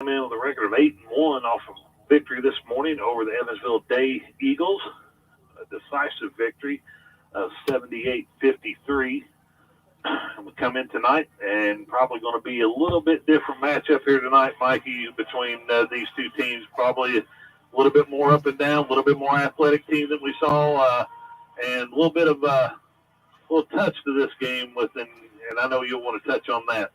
Come in with a record of 8-1 off of victory this morning over the Evansville Day Eagles. A decisive victory of 78-53. We come in tonight and probably going to be a little bit different matchup here tonight, Mikey, between these two teams. Probably a little bit more up and down, a little bit more athletic team than we saw, and a little bit of a little touch to this game and I know you'll want to touch on that.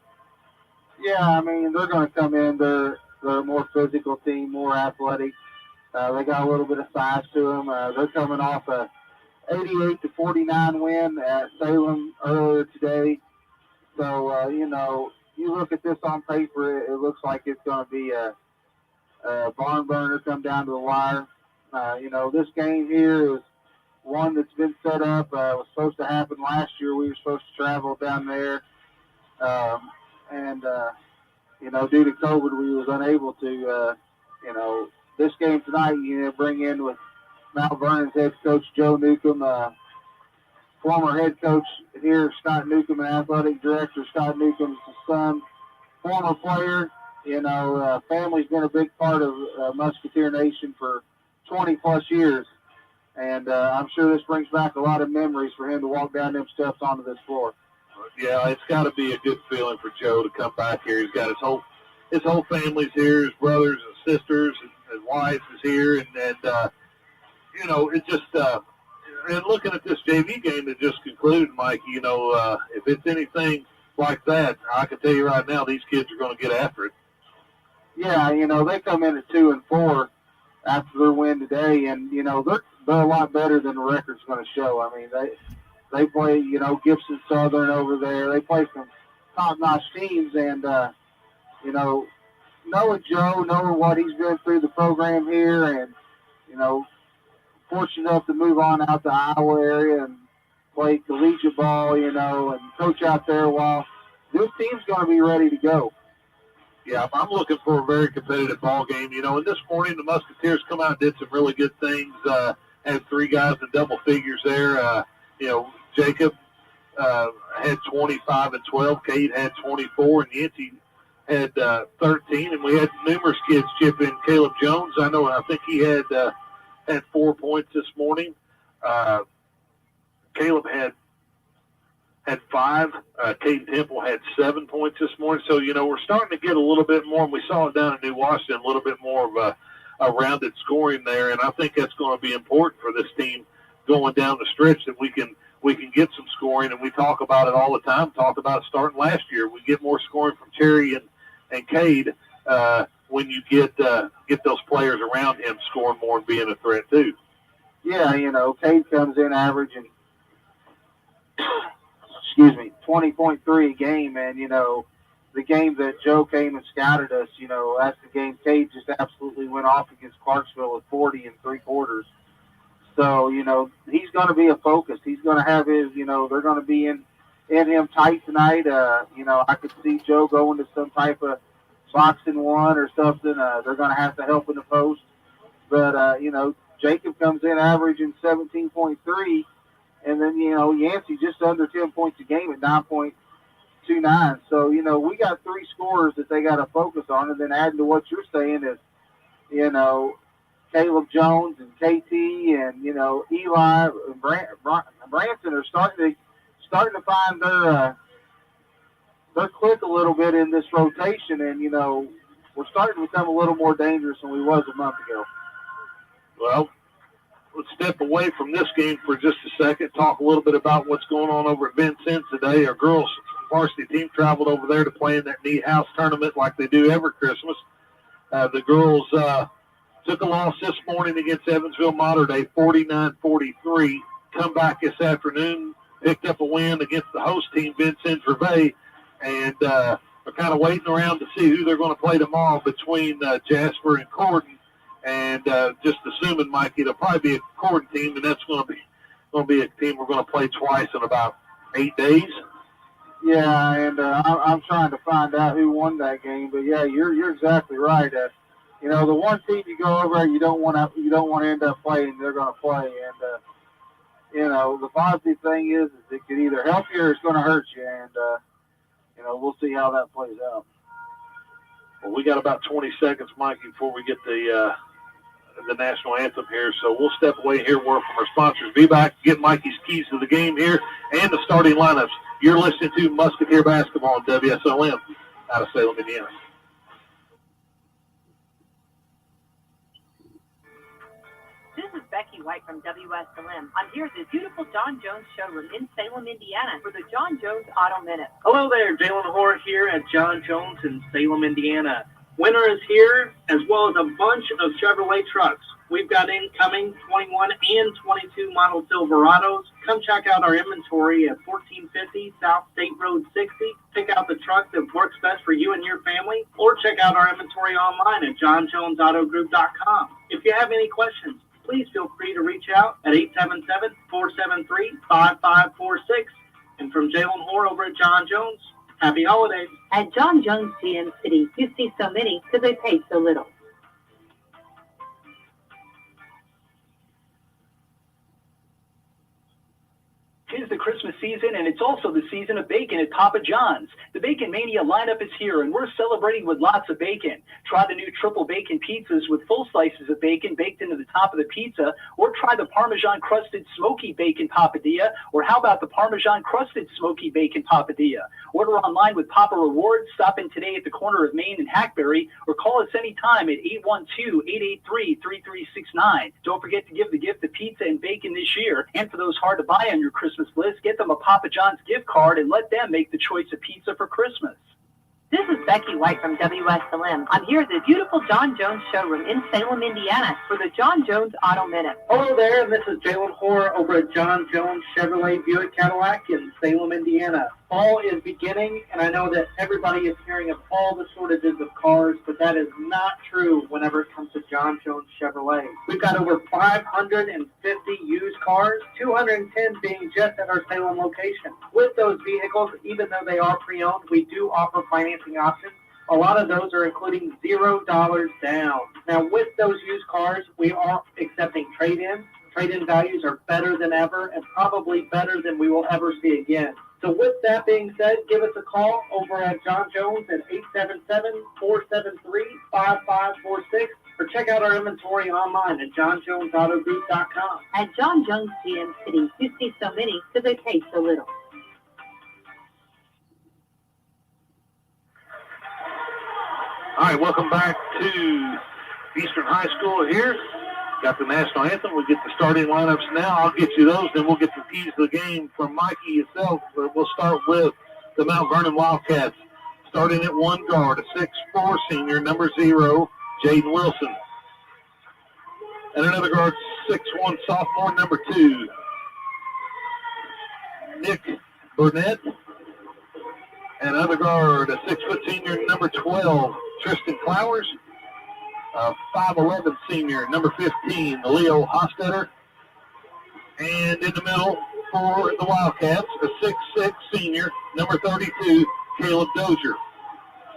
Yeah, I mean, they're going to come in. They're a more physical team, more athletic. They got a little bit of size to them. They're coming off a 88-49 win at Salem earlier today. So, you look at this on paper, it looks like it's going to be a barn burner come down to the wire. This game here is one that's been set up. It was supposed to happen last year. We were supposed to travel down there. Due to COVID, we was unable to, this game tonight, bring in with Mount Vernon's head coach, Joe Newcomb, former head coach here, Scott Newcomb, and athletic director, Scott Newcomb's son, former player. Family's been a big part of Musketeer Nation for 20-plus years. And I'm sure this brings back a lot of memories for him to walk down them steps onto this floor. Yeah, it's got to be a good feeling for Joe to come back here. He's got his whole family's here, his brothers and sisters, and his wife is here, and it just and looking at this JV game that just concluded, Mike, if it's anything like that, I can tell you right now, these kids are going to get after it. Yeah, they come in at 2-4 after their win today, and they're a lot better than the record's going to show. I mean, they play, Gibson Southern over there. They play some top-notch teams, and, knowing Joe, knowing what he's been through the program here, and, fortunate enough to move on out to Iowa area and play collegiate ball, and coach out there while this team's going to be ready to go. Yeah, I'm looking for a very competitive ball game, and this morning the Musketeers come out and did some really good things, had three guys in double figures there, Jacob had 25 and 12. Cade had 24, and Yancey had 13. And we had numerous kids chip in. Caleb Jones, I think he had 4 points this morning. Caleb had 5. Caden Temple had 7 points this morning. So, we're starting to get a little bit more, and we saw it down in New Washington, a little bit more of a rounded scoring there. And I think that's going to be important for this team going down the stretch, that we can get some scoring, and we talk about it all the time. Talked about it starting last year. We get more scoring from Cherry and Cade when you get those players around him scoring more and being a threat too. Yeah, Cade comes in averaging, 20.3 a game, and the game that Joe came and scouted us, that's the game Cade just absolutely went off against Clarksville with 40 in 3 quarters. So, he's going to be a focus. He's going to have his, they're going to be in him tight tonight. I could see Joe going to some type of boxing one or something. They're going to have to help in the post. But, Jacob comes in averaging 17.3, and then, Yancey just under 10 points a game at 9.29. So, we got 3 scorers that they got to focus on. And then adding to what you're saying is, Caleb Jones and KT and Eli and Branson are starting to find their click a little bit in this rotation, and we're starting to become a little more dangerous than we was a month ago. Well, let's step away from this game for just a second. Talk a little bit about what's going on over at Vincennes today. Our girls varsity team traveled over there to play in that Neat House tournament like they do every Christmas. The girls took a loss this morning against Evansville Mater Dei, 49-43. Come back this afternoon, picked up a win against the host team, Vincennes Reveille, and they're kind of waiting around to see who they're going to play tomorrow between Jasper and Corden. And just assuming, Mike, it'll probably be a Corden team, and that's going to be a team we're going to play twice in about 8 days. Yeah, and I'm trying to find out who won that game, but yeah, you're exactly right. The one team you go over, you don't want to end up playing. They're going to play, and the positive thing is it could either help you or it's going to hurt you, and we'll see how that plays out. Well, we got about 20 seconds, Mikey, before we get the national anthem here. So we'll step away here, word from our sponsors. Be back, get Mikey's keys to the game here and the starting lineups. You're listening to Musketeer Basketball on WSLM out of Salem, Indiana. This is Becky White from WSLM. I'm here at the beautiful John Jones showroom in Salem, Indiana for the John Jones Auto Minute. Hello there, Jalen Hoare here at John Jones in Salem, Indiana. Winter is here, as well as a bunch of Chevrolet trucks. We've got incoming 21 and 22 model Silverados. Come check out our inventory at 1450 South State Road 60. Pick out the truck that works best for you and your family, or check out our inventory online at johnjonesautogroup.com. If you have any questions, please feel free to reach out at 877-473-5546. And from Jalen Hoare over at John Jones, happy holidays. At John Jones GM City, you see so many because they pay so little. Tis the Christmas season, and it's also the season of bacon at Papa John's. The Bacon Mania lineup is here, and we're celebrating with lots of bacon. Try the new triple bacon pizzas with full slices of bacon baked into the top of the pizza, or try the Parmesan-crusted smoky bacon papadilla, or how about the Parmesan-crusted smoky bacon papadilla? Order online with Papa Rewards. Stop in today at the corner of Main and Hackberry, or call us anytime at 812-883-3369. Don't forget to give the gift of pizza and bacon this year, and for those hard to buy on your Christmas list, get them a Papa John's gift card and let them make the choice of pizza for Christmas. This is Becky White from WSLM. I'm here at the beautiful John Jones showroom in Salem, Indiana for the John Jones Auto Minute. Hello there, this is Jalen Hoare over at John Jones Chevrolet Buick Cadillac in Salem, Indiana. Fall is beginning, and I know that everybody is hearing of all the shortages of cars, but that is not true whenever it comes to John Jones Chevrolet. We've got over 550 used cars, 210 being just at our Salem location. With those vehicles, even though they are pre-owned, we do offer financing options. A lot of those are including $0 down. Now, with those used cars, we are accepting trade-ins. Trade-in values are better than ever and probably better than we will ever see again. So with that being said, give us a call over at John Jones at 877-473-5546 or check out our inventory online at johnjonesautogroup.com. At John Jones GM City, you see so many because they pay so little. All right, welcome back to Eastern High School here. Got the national anthem. We'll get the starting lineups now. I'll get you those, then we'll get the keys to the game from Mikey itself. But we'll start with the Mount Vernon Wildcats. Starting at one guard, a 6'4" senior, number 0, Jaden Wilson. And another guard, 6'1" sophomore, number 2, Nick Burnett. And another guard, a 6-foot senior, number 12, Tristan Flowers. A 5'11" senior, number 15, Leo Hostetter. And in the middle for the Wildcats, a 6'6" senior, number 32, Caleb Dozier.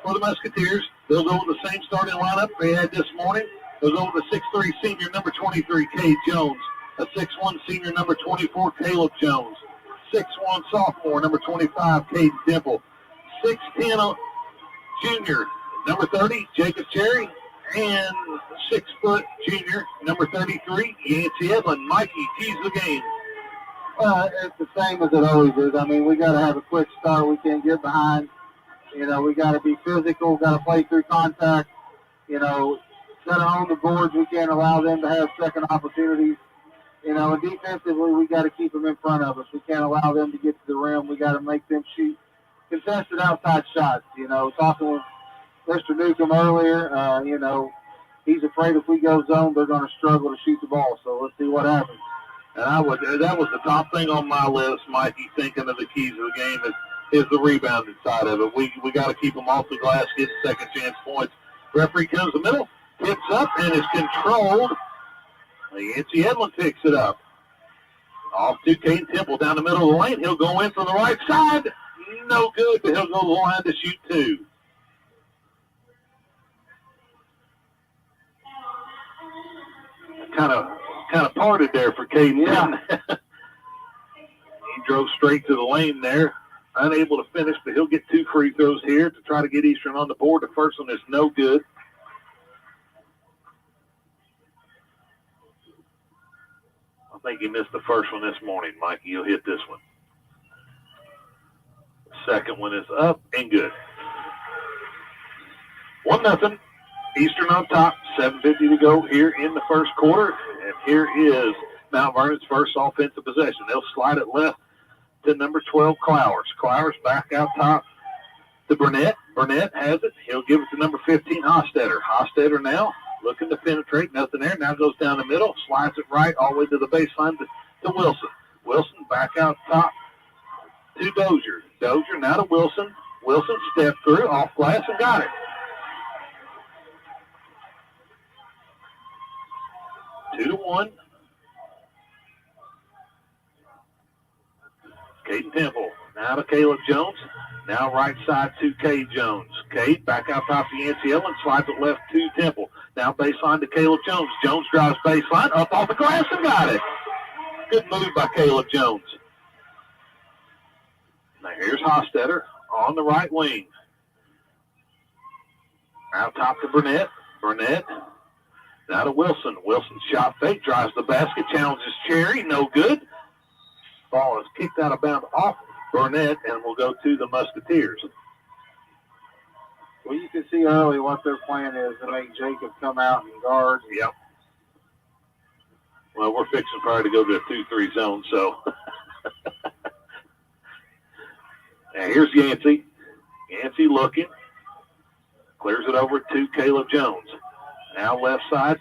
For the Musketeers, they'll go with the same starting lineup they had this morning. They'll go with a 6'3" senior, number 23, Cade Jones. A 6'1" senior, number 24, Caleb Jones. 6'1" sophomore, number 25, Cade Dimple. 6'10" junior, number 30, Jacob Cherry. And 6-foot junior, number 33, Yancey Edlin. Mikey, keys the game. It's the same as it always is. I mean, we got to have a quick start. We can't get behind. You know, we got to be physical. Got to play through contact. You know, got to own the boards. We can't allow them to have second opportunities. You know, and defensively, we got to keep them in front of us. We can't allow them to get to the rim. We got to make them shoot contested outside shots. You know, talking with Mr. Newcomb earlier, you know, he's afraid if we go zone, they're going to struggle to shoot the ball. So let's see what happens. And that was the top thing on my list, Mikey, thinking of the keys of the game is the rebounding side of it. We got to keep them off the glass, get second chance points. Referee comes the middle, tips up, and is controlled. Yancey Edlin picks it up. Off to Caden Temple down the middle of the lane. He'll go in from the right side. No good, but he'll go to the line to shoot 2. Kind of parted there for Caden. Yeah. He drove straight to the lane there. unable to finish, but he'll get 2 free throws here to try to get Eastern on the board. The first one is no good. I think he missed the first one this morning, Mikey. You'll hit this one. Second one is up and good. 1-0. Eastern on top. 7:50 to go here in the first quarter. And here is Mount Vernon's first offensive possession. They'll slide it left to number 12, Clowers. Clowers back out top to Burnett. Burnett has it. He'll give it to number 15, Hostetter. Hostetter now looking to penetrate. Nothing there. Now goes down the middle. Slides it right all the way to the baseline to Wilson. Wilson back out top to Dozier. Dozier now to Wilson. Wilson stepped through, off glass, and got it. 2-1. Caden Temple. Now to Caleb Jones. Now right side to Cade Jones. Cade back out top to Yancey Ellen. Slides it left to Temple. Now baseline to Caleb Jones. Jones drives baseline. Up off the glass and got it. Good move by Caleb Jones. Now here's Hostetter on the right wing. Out top to Burnett. Burnett. Now to Wilson. Wilson shot fake. Drives the basket. Challenges Cherry. No good. Ball is kicked out of bounds off Burnett and will go to the Musketeers. Well, you can see early what their plan is to make Jacob come out and guard. Yep. Well, we're fixing probably to go to a 2-3 zone, so. Now here's Yancey. Yancey looking. Clears it over to Caleb Jones. Now left side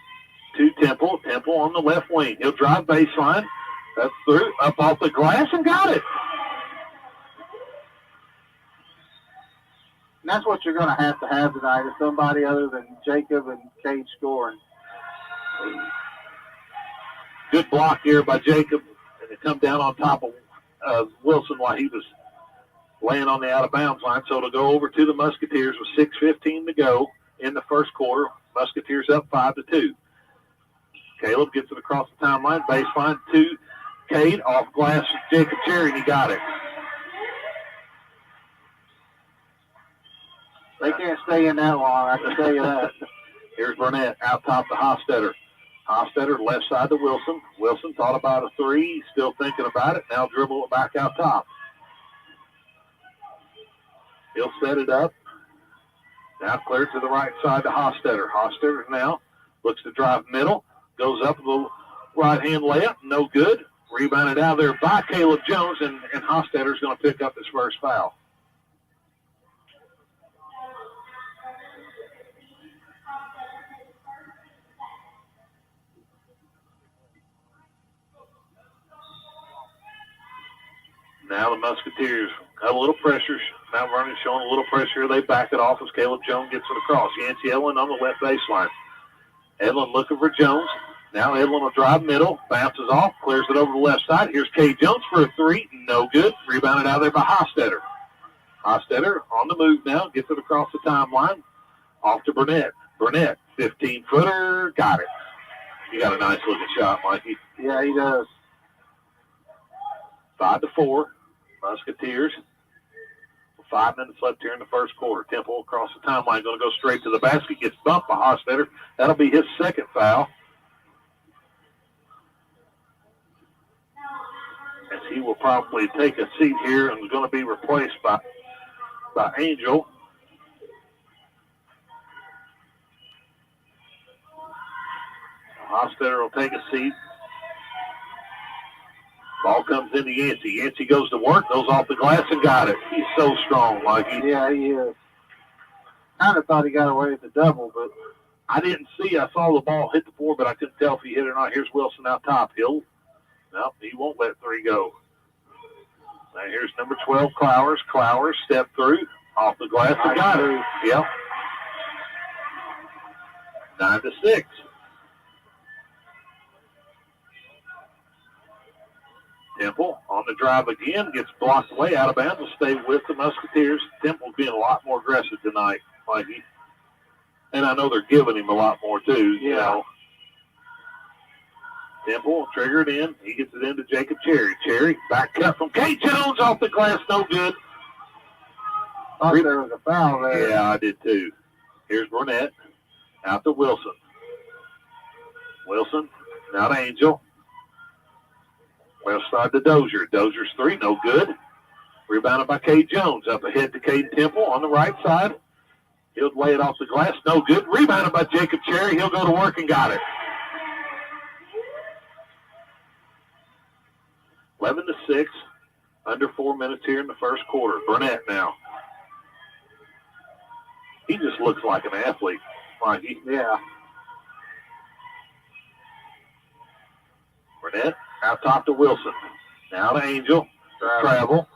to Temple. Temple on the left wing. He'll drive baseline. That's through. Up off the glass and got it. And that's what you're going to have tonight is somebody other than Jacob and Cade scoring. Good block here by Jacob. And it come down on top of Wilson while he was laying on the out-of-bounds line. So it'll go over to the Musketeers with 6:15 to go in the first quarter. Musketeers up 5-2. Caleb gets it across the timeline. Baseline to Cade. Off glass with Jacob Cherry, and he got it. They can't stay in that long, I can tell you that. Here's Burnett out top to Hostetter. Hostetter left side to Wilson. Wilson thought about a 3. Still thinking about it. Now dribble it back out top. He'll set it up. Now cleared to the right side to Hostetter. Hostetter now looks to drive middle. Goes up a little right-hand layup. No good. Rebounded out there by Caleb Jones, and Hostetter's going to pick up his first foul. Now the Musketeers got a little pressure. Mount Vernon showing a little pressure. They back it off as Caleb Jones gets it across. Yancey Edlin on the left baseline. Edlin looking for Jones. Now Edlin will drive middle. Bounces off. Clears it over the left side. Here's Cade Jones for a 3. No good. Rebounded out there by Hostetter. Hostetter on the move now. Gets it across the timeline. Off to Burnett. Burnett, 15-footer. Got it. You got a nice looking shot, Mikey. Yeah, he does. 5-4. Musketeers. 5 minutes left here in the first quarter. Temple across the timeline, going to go straight to the basket. Gets bumped by Hostetter. That'll be his second foul. As he will probably take a seat here and is going to be replaced by Angel. Hostetter will take a seat. Ball comes into Yancey. Yancey goes to work, goes off the glass and got it. He's so strong, Mikey. Yeah, he is. Kind of thought he got away with the double, but I didn't see. I saw the ball hit the floor, but I couldn't tell if he hit it or not. Here's Wilson out top. No, he won't let 3 go. Now here's number 12, Clowers. Clowers step through, off the glass and got it. Yep. 9-6. Temple on the drive again, gets blocked away, out of bounds, will stay with the Musketeers. Temple's being a lot more aggressive tonight, Mikey. And I know they're giving him a lot more, too. Yeah. You know. Temple triggered in. He gets it into Jacob Cherry. Cherry, back cut from Cade Jones off the glass, no good. Thought there was a foul there. Yeah, I did too. Here's Burnett. Out to Wilson. Wilson, now to Angel. Left side to Dozier. Dozier's three, no good. Rebounded by Cade Jones. Up ahead to Caden Temple on the right side. He'll lay it off the glass, no good. Rebounded by Jacob Cherry. He'll go to work and got it. 11-6. Under 4 minutes here in the first quarter. Burnett now. He just looks like an athlete, Mikey. Yeah. Burnett out top to Wilson. Now to Angel. Travel.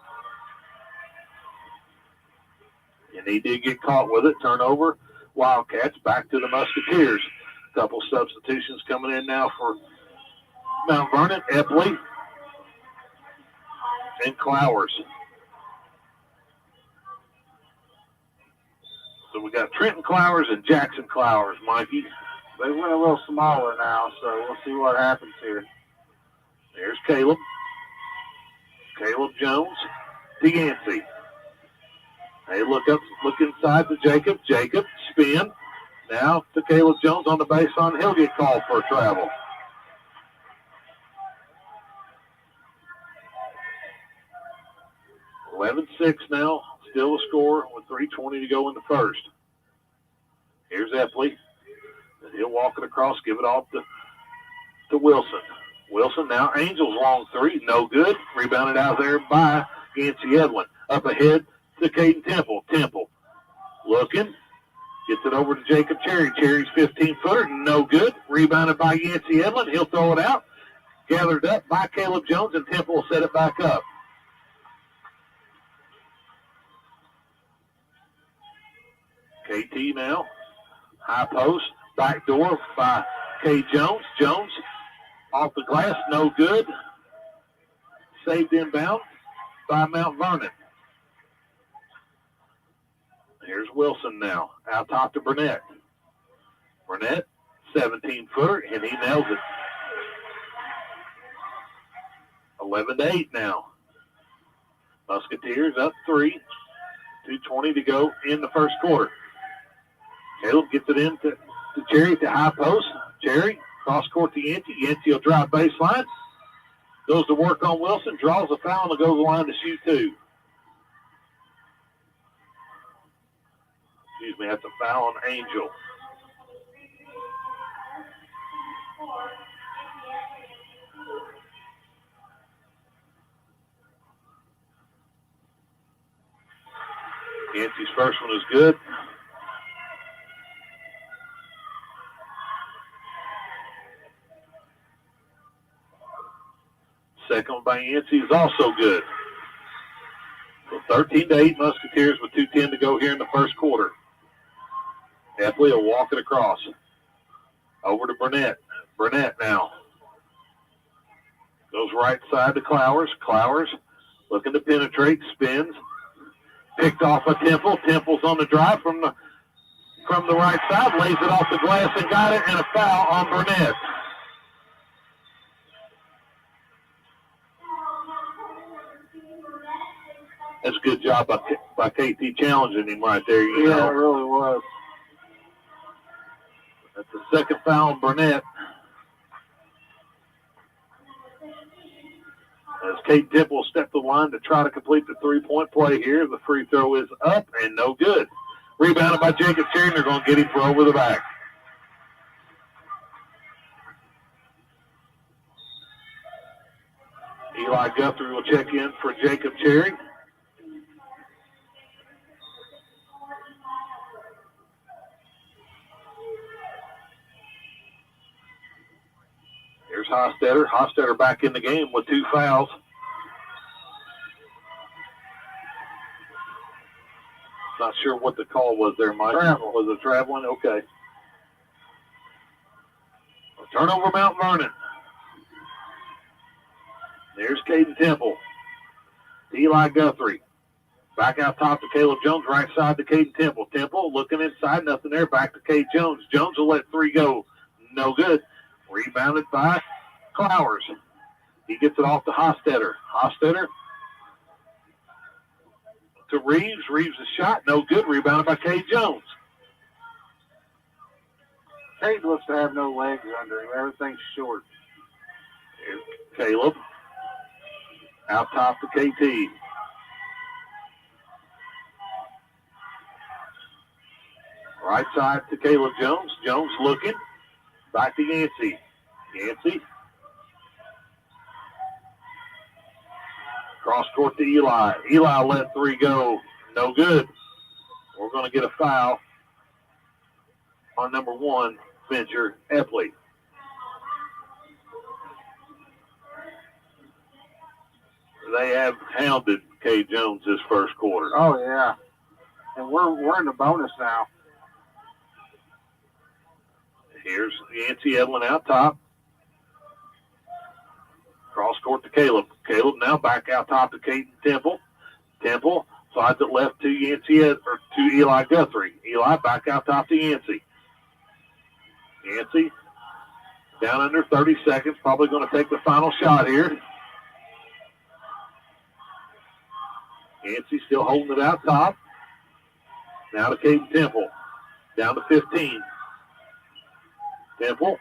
And he did get caught with it. Turnover. Wildcats back to the Musketeers. A couple substitutions coming in now for Mount Vernon. Epley and Clowers. So we got Trenton Clowers and Jackson Clowers, Mikey. They went a little smaller now, so we'll see what happens here. There's Caleb. Caleb Jones to Yancey. They look inside to Jacob. Jacob, spin. Now to Caleb Jones on the baseline. He'll get called for a travel. (11-6) now. Still a score with 3:20 to go in the first. Here's Epley. And he'll walk it across, give it off to Wilson. Wilson now, Angels long three, no good. Rebounded out there by Yancey Edwin. Up ahead to Caden Temple. Temple looking, gets it over to Jacob Cherry. Cherry's 15-footer, no good. Rebounded by Yancey Edwin. He'll throw it out. Gathered up by Caleb Jones, and Temple will set it back up. KT now, high post, back door by K. Jones. Jones off the glass, no good. Saved inbound by Mount Vernon. Here's Wilson now, out top to Burnett. Burnett, 17-footer, and he nails it. 11-8 now. Musketeers up 3. 2:20 to go in the first quarter. Caleb gets it in to Cherry to high post. Cherry, cross court to Yancey. Yancey will drive baseline. Goes to work on Wilson. Draws a foul and will go to the line to shoot two. Excuse me, that's a foul on Angel. Yancey's first one is good. Second one by Yancey is also good. So 13-8 Musketeers with 2:10 to go here in the first quarter. Epley will walk it across. Over to Burnett. Burnett now. Goes right side to Clowers. Clowers looking to penetrate. Spins. Picked off a Temple. Temple's on the drive from the right side. Lays it off the glass and got it. And a foul on Burnett. That's a good job by KT challenging him right there. You know. It really was. That's the second foul on Burnett. As Kate Temple stepped the line to try to complete the three-point play here, the free throw is up and no good. Rebounded by Jacob Cherry. They're going to get him for over the back. Eli Guthrie will check in for Jacob Cherry. Here's Hostetter. Hostetter back in the game with 2 fouls. Not sure what the call was there, Mike. Travel. Was it traveling? Okay. Turnover, Mount Vernon. There's Caden Temple. Eli Guthrie. Back out top to Caleb Jones. Right side to Caden Temple. Temple looking inside. Nothing there. Back to Cade Jones. Jones will let 3 go. No good. Rebounded by Clowers. He gets it off to Hostetter. Hostetter to Reeves. Reeves' shot, no good. Rebounded by Cade Jones. Cade looks to have no legs under him. Everything's short. Here's Caleb. Out top to KT. Right side to Caleb Jones. Jones looking. Back to Yancey. Yancey. Cross court to Eli. Eli let three go. No good. We're going to get a foul on number 1, Venture Epley. They have hounded Cade Jones this first quarter. Oh, yeah. And we're in the bonus now. Here's Yancey Edlin out top. Cross court to Caleb. Caleb now back out top to Caden Temple. Temple slides it left to to Eli Guthrie. Eli back out top to Yancey. Yancey down under 30 seconds. Probably going to take the final shot here. Yancey still holding it out top. Now to Caden Temple. Down to 15. Temple,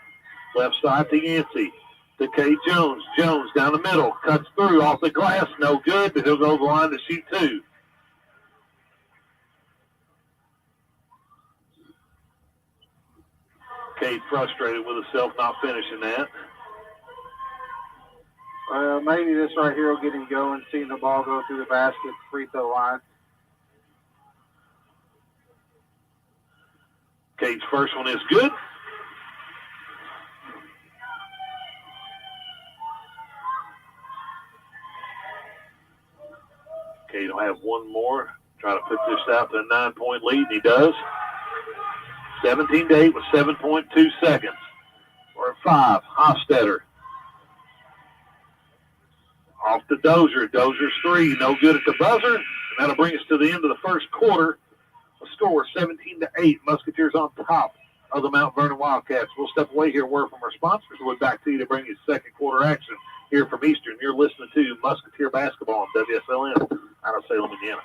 left side to Yancey. To Cade Jones. Jones down the middle. Cuts through off the glass. No good, but he'll go to the line to shoot 2. Cade frustrated with himself not finishing that. Maybe this right here will get him going, seeing the ball go through the basket, free throw line. Cade's first one is good. Cade will have one more. Try to put this out to a 9-point lead, and he does. 17-8 with 7.2 seconds. We're at 5. Hofstetter. Off to Dozier. Dozier's 3. No good at the buzzer. And that'll bring us to the end of the first quarter. A score 17-8. Musketeers on top of the Mount Vernon Wildcats. We'll step away here, word from our sponsors. We'll be back to you to bring you second quarter action here from Eastern. You're listening to Musketeer Basketball on WSLM out of Salem, Indiana.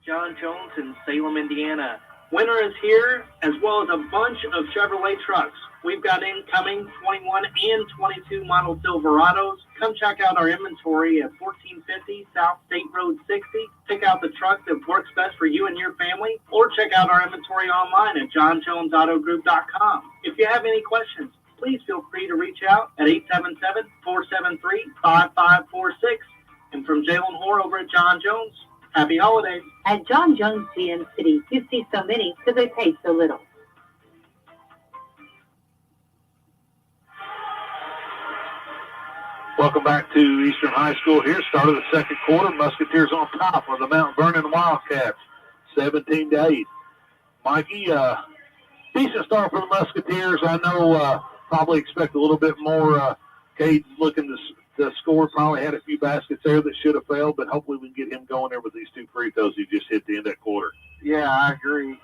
John Jones in Salem, Indiana. Winter is here, as well as a bunch of Chevrolet trucks. We've got incoming 21 and 22 model Silverados. Come check out our inventory at 1450 South State Road 60. Pick out the truck that works best for you and your family, or check out our inventory online at johnjonesautogroup.com. If you have any questions, please feel free to reach out at 877-473-5546. And from Jalen Hoare over at John Jones, happy holidays. At John Jones GM City, you see so many because they pay so little. Welcome back to Eastern High School here. Start of the second quarter. Musketeers on top of the Mount Vernon Wildcats, 17-8. Mikey, decent start for the Musketeers. I know probably expect a little bit more. Cade looking to score. Probably had a few baskets there that should have failed, but hopefully we can get him going there with these 2 free throws he just hit the end of that quarter. Yeah, I agree.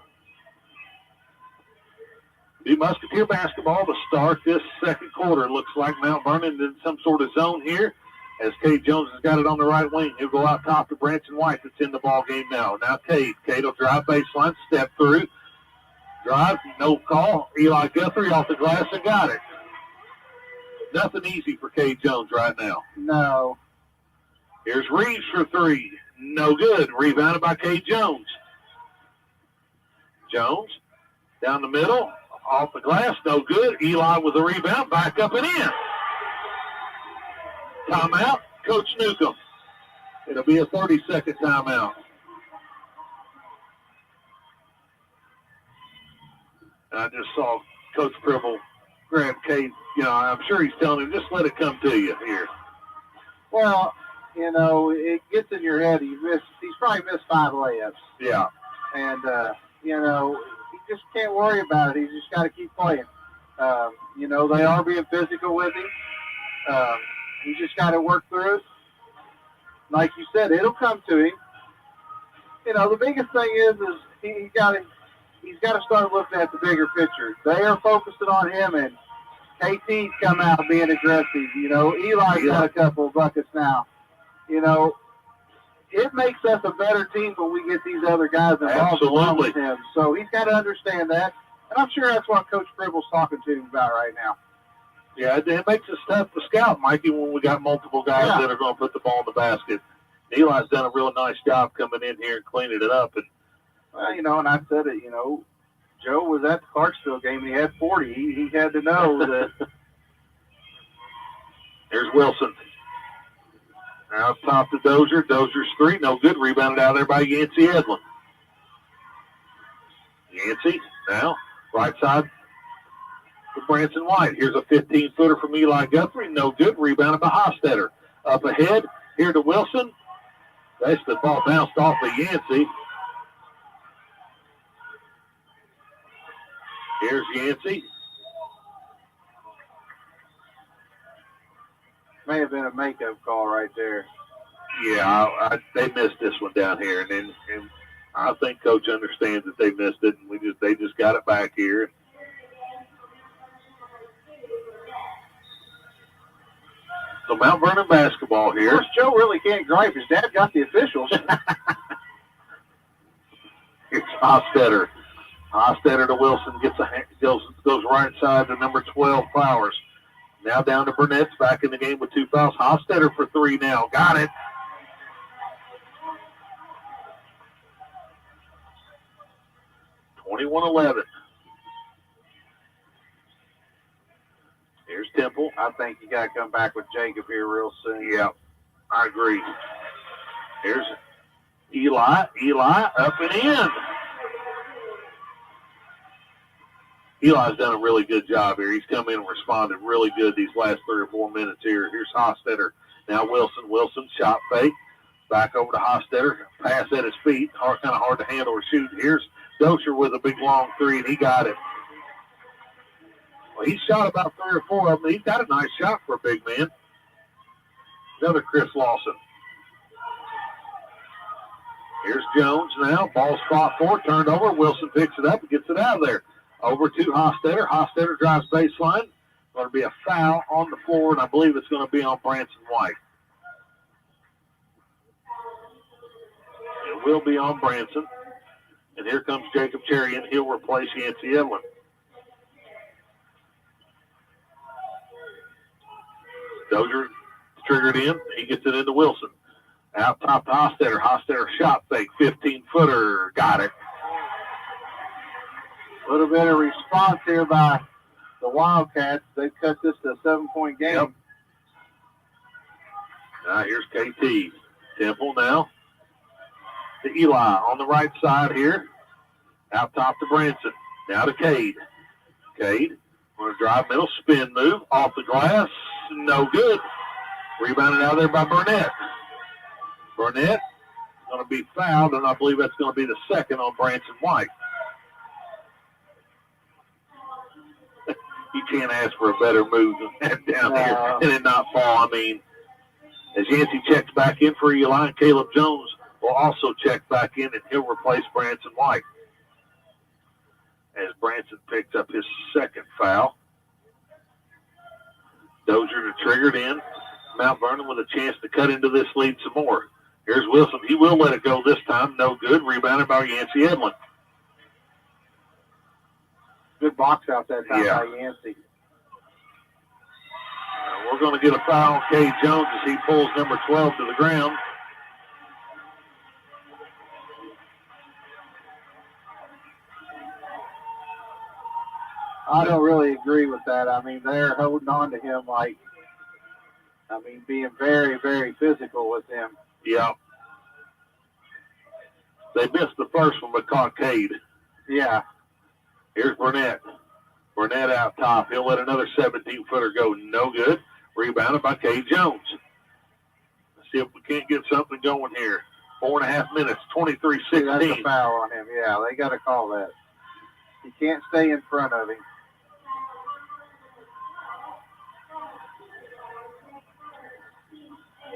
The Musketeer basketball to start this second quarter. Looks like Mount Vernon in some sort of zone here as Cade Jones has got it on the right wing. He'll go out top to Branson White that's in the ball game now. Now Cade. Cade will drive baseline, step through. Drive, no call. Eli Guthrie off the glass and got it. Nothing easy for Cade Jones right now. No. Here's Reeves for 3. No good. Rebounded by Cade Jones. Jones down the middle. Off the glass. No good. Eli with the rebound. Back up and in. Timeout. Coach Newcomb. It'll be a 30-second timeout. And I just saw Coach Pribble grab Cade. You know, I'm sure he's telling him, just let it come to you here. Well, you know, it gets in your head. He's probably missed 5 layups. Yeah. And, you know, he just can't worry about it. He's just got to keep playing. You know, they are being physical with him. He just got to work through it. Like you said, it'll come to him. you know, the biggest thing is he's got to start looking at the bigger picture. They are focusing on him, and KT's come out being aggressive. You know, Eli's got a couple of buckets now. You know, it makes us a better team when we get these other guys involved along with him. So he's got to understand that. And I'm sure that's what Coach Pribble's talking to him about right now. Yeah, it makes us tough to scout, Mikey, when we got multiple guys that are going to put the ball in the basket. Eli's done a real nice job coming in here and cleaning it up. And well, you know, and I said it, you know, Joe was at the Clarksville game and he had 40. He had to know that. There's Wilson. Now up top to Dozier. Dozier's three. No good. Rebounded out there by Yancey Edlin. Yancey now right side to Branson White. Here's a 15-footer from Eli Guthrie. No good. Rebounded by Hofstetter. Up ahead. Here to Wilson. Basically, the ball bounced off of Yancey. Here's Yancey. May have been a makeup call right there. Yeah, they missed this one down here, and I think Coach understands that they missed it, and they just got it back here. So Mount Vernon basketball here. Of course, Joe really can't gripe. His dad got the officials. Here's Hofstetter. Hofstetter to Wilson goes right side to number 12, Flowers. Now down to Burnett's, back in the game with 2 fouls. Hofstetter for 3 now. Got it. (21-11). Here's Temple. I think you got to come back with Jacob here real soon. Yeah, I agree. Here's Eli. Eli up and in. Eli's done a really good job here. He's come in and responded really good these last 3 or 4 minutes here. Here's Hofstetter. Now Wilson. Wilson, shot fake. Back over to Hofstetter. Pass at his feet. Kind of hard to handle or shoot. Here's Dozier with a big long 3, and he got it. Well, he shot about 3 or 4 of them. He's got a nice shot for a big man. Another Chris Lawson. Here's Jones now. Ball spot 4. Turned over. Wilson picks it up and gets it out of there. Over to Hofstetter. Hofstetter drives baseline. Going to be a foul on the floor, and I believe it's going to be on Branson White. It will be on Branson. And here comes Jacob Cherry, and he'll replace Yancey Edlin. Dozier triggered in. He gets it into Wilson. Out top to Hofstetter. Hofstetter shot fake. 15-footer. Got it. A little bit of response here by the Wildcats. They cut this to a 7-point game. Yep. Now here's KT. Temple now to Eli on the right side here. Out top to Branson. Now to Cade. Cade going to drive middle, spin move off the glass. No good. Rebounded out there by Burnett. Burnett going to be fouled, and I believe that's going to be the second on Branson White. You can't ask for a better move than that down here and it not fall. I mean, as Yancey checks back in for Eli, Caleb Jones will also check back in, and he'll replace Branson White. As Branson picks up his second foul. Dozier triggered in. Mount Vernon with a chance to cut into this lead some more. Here's Wilson. He will let it go this time. No good. Rebounded by Yancey Edlin. Good box out that time by Yancey. We're going to get a foul on Cade Jones as he pulls number 12 to the ground. I don't really agree with that. I mean, they're holding on to him being very, very physical with him. Yeah. They missed the first one but caught Cade. Yeah. Here's Burnett. Burnett out top. He'll let another 17-footer go. No good. Rebounded by Cade Jones. Let's see if we can't get something going here. 4.5 minutes, 23-16. That's a foul on him. Yeah, they got to call that. He can't stay in front of him.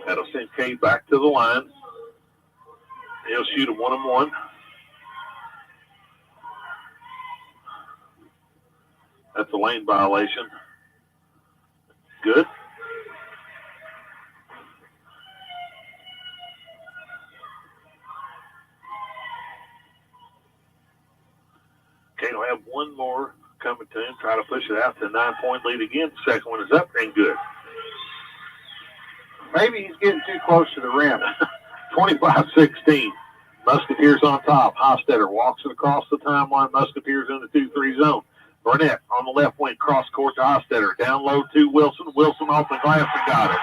That'll send Cade back to the line. He'll shoot a 1-and-1. That's a lane violation. Good. Okay, we'll have one more coming to him. Try to push it out to a 9-point lead again. The second one is up and good. Maybe he's getting too close to the rim. 25-16. Musketeers on top. Hostetter walks it across the timeline. Musketeers in the 2-3 zone. Burnett on the left wing, cross court to Hostetter. Down low to Wilson. Wilson off the glass and got it.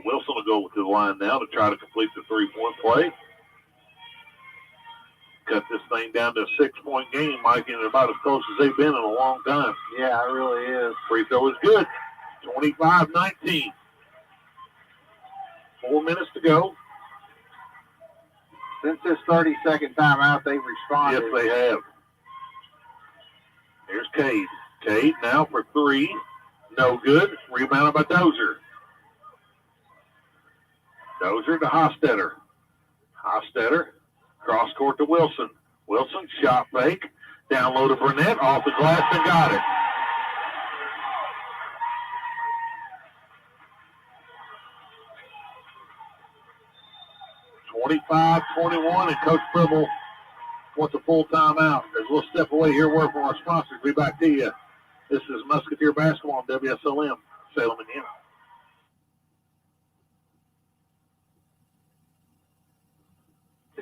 Wilson will go to the line now to try to complete the 3-point play. Cut this thing down to a 6-point game, Mike, and about as close as they've been in a long time. Yeah, it really is. Free throw is good. 25-19. 4 minutes to go. Since this 30-second timeout, they've responded. Yes, they have. Here's Cade. Cade now for 3. No good. Rebounded by Dozier. Dozier to Hostetter. Hostetter. Cross court to Wilson. Wilson, shot fake. Down low to Burnett. Off the glass and got it. (25-21), and Coach Pribble wants a full timeout. As we'll step away here, word from our sponsors. Be back to you. This is Musketeer basketball on WSLM, Salem, Indiana.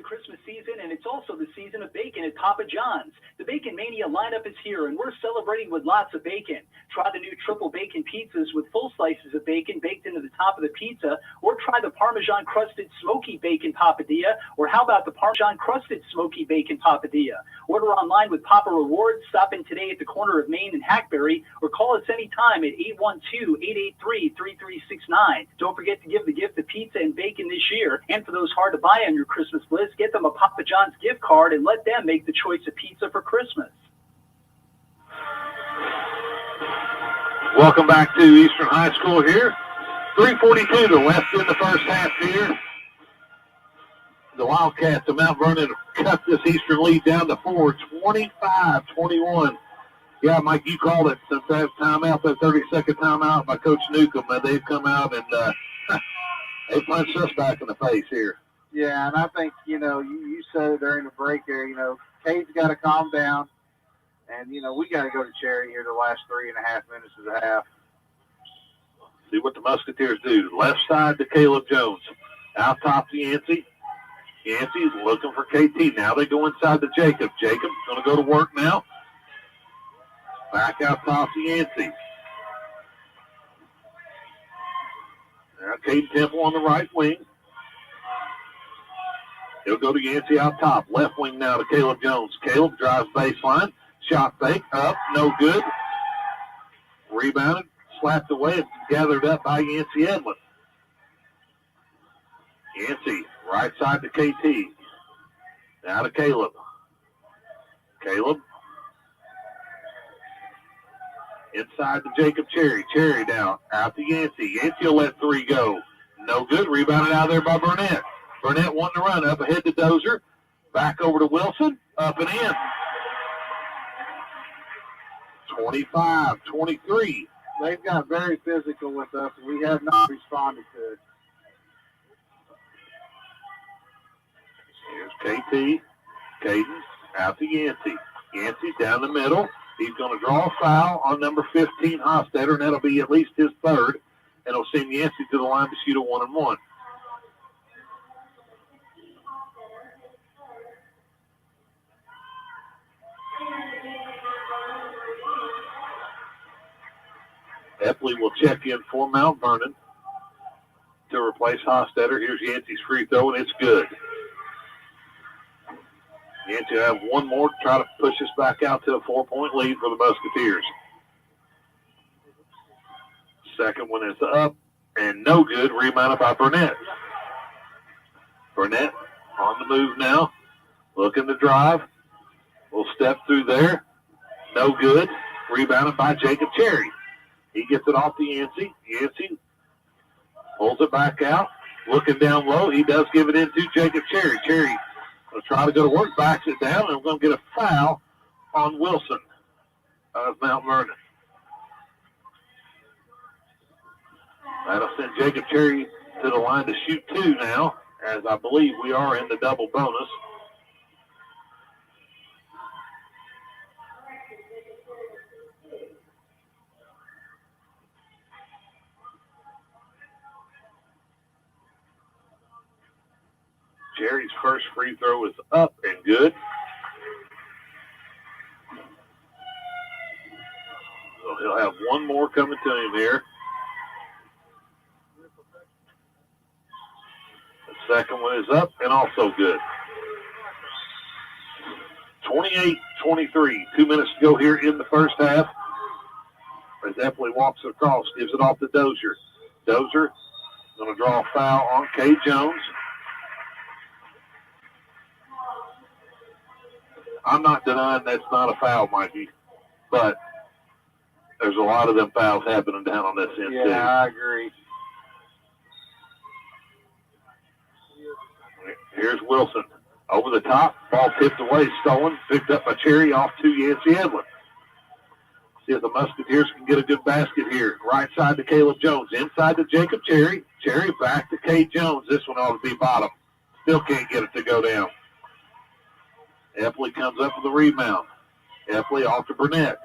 Christmas season, and it's also the season of bacon at Papa John's. The Bacon Mania lineup is here, and we're celebrating with lots of bacon. Try the new triple bacon pizzas with full slices of bacon baked into the top of the pizza, or try the Parmesan crusted smoky bacon papadilla, or how about the Parmesan crusted smoky bacon papadilla? Order online with Papa Rewards. Stop in today at the corner of Main and Hackberry, or call us anytime at 812-883-3369. Don't forget to give the gift of pizza and bacon this year. And for those hard to buy on your Christmas list, get them a Papa John's gift card and let them make the choice of pizza for Christmas. Welcome back to Eastern High School here. 3:42 to left in the first half here. The Wildcats of Mount Vernon have cut this Eastern lead down to 4, 25-21. Yeah, Mike, you called it since that timeout, that 30-second timeout by Coach Newcomb. They've come out and they punched us back in the face here. Yeah, and I think, you said it during the break there, Cade's got to calm down. And, we got to go to Cherry here the last 3.5 minutes of the half. See what the Musketeers do. Left side to Caleb Jones. Out top to Yancey. Yancey's looking for KT. Now they go inside to Jacob. Jacob's going to go to work now. Back out top to Yancey. Now Caden Temple on the right wing. He'll go to Yancey out top. Left wing now to Caleb Jones. Caleb drives baseline. Shot fake. Up. No good. Rebounded. Slapped away and gathered up by Yancey Edlin. Yancey, right side to KT. Now to Caleb. Caleb. Inside to Jacob Cherry. Cherry down. Out to Yancey. Yancey will let 3 go. No good. Rebounded out there by Burnett. Burnett wanting to run. Up ahead to Dozier. Back over to Wilson. Up and in. 25-23. They've got very physical with us, and we have not responded to it. Here's KT. Caden out to Yancey. Yancey down the middle. He's going to draw a foul on number 15, Hostetter, and that'll be at least his third. And it'll send Yancey to the line to shoot a 1-and-1. Epley will check in for Mount Vernon to replace Hostetter. Here's Yancey's free throw, and it's good. Yancey will have one more to try to push us back out to a 4-point lead for the Musketeers. Second one is up, and no good. Rebounded by Burnett. Burnett on the move now, looking to drive. We'll step through there. No good. Rebounded by Jacob Cherry. He gets it off to Yancey. Yancey pulls it back out. Looking down low. He does give it into Jacob Cherry. Cherry will try to go to work. Backs it down. And we're going to get a foul on Wilson of Mount Vernon. That'll send Jacob Cherry to the line to shoot 2 now, as I believe we are in the double bonus. Cherry's first free throw is up and good. So he'll have one more coming to him here. The second one is up and also good. 28-23. 2 minutes to go here in the first half. As Epley walks across, gives it off to Dozier. Dozier going to draw a foul on Kay Jones. I'm not denying that's not a foul, Mikey, but there's a lot of them fouls happening down on this end, too. Yeah, I agree. Here's Wilson. Over the top. Ball tipped away, stolen. Picked up by Cherry off to Yancey Edlin. See if the Musketeers can get a good basket here. Right side to Caleb Jones. Inside to Jacob Cherry. Cherry back to Kay Jones. This one ought to be bottom. Still can't get it to go down. Epley comes up with the rebound. Epley off to Burnett.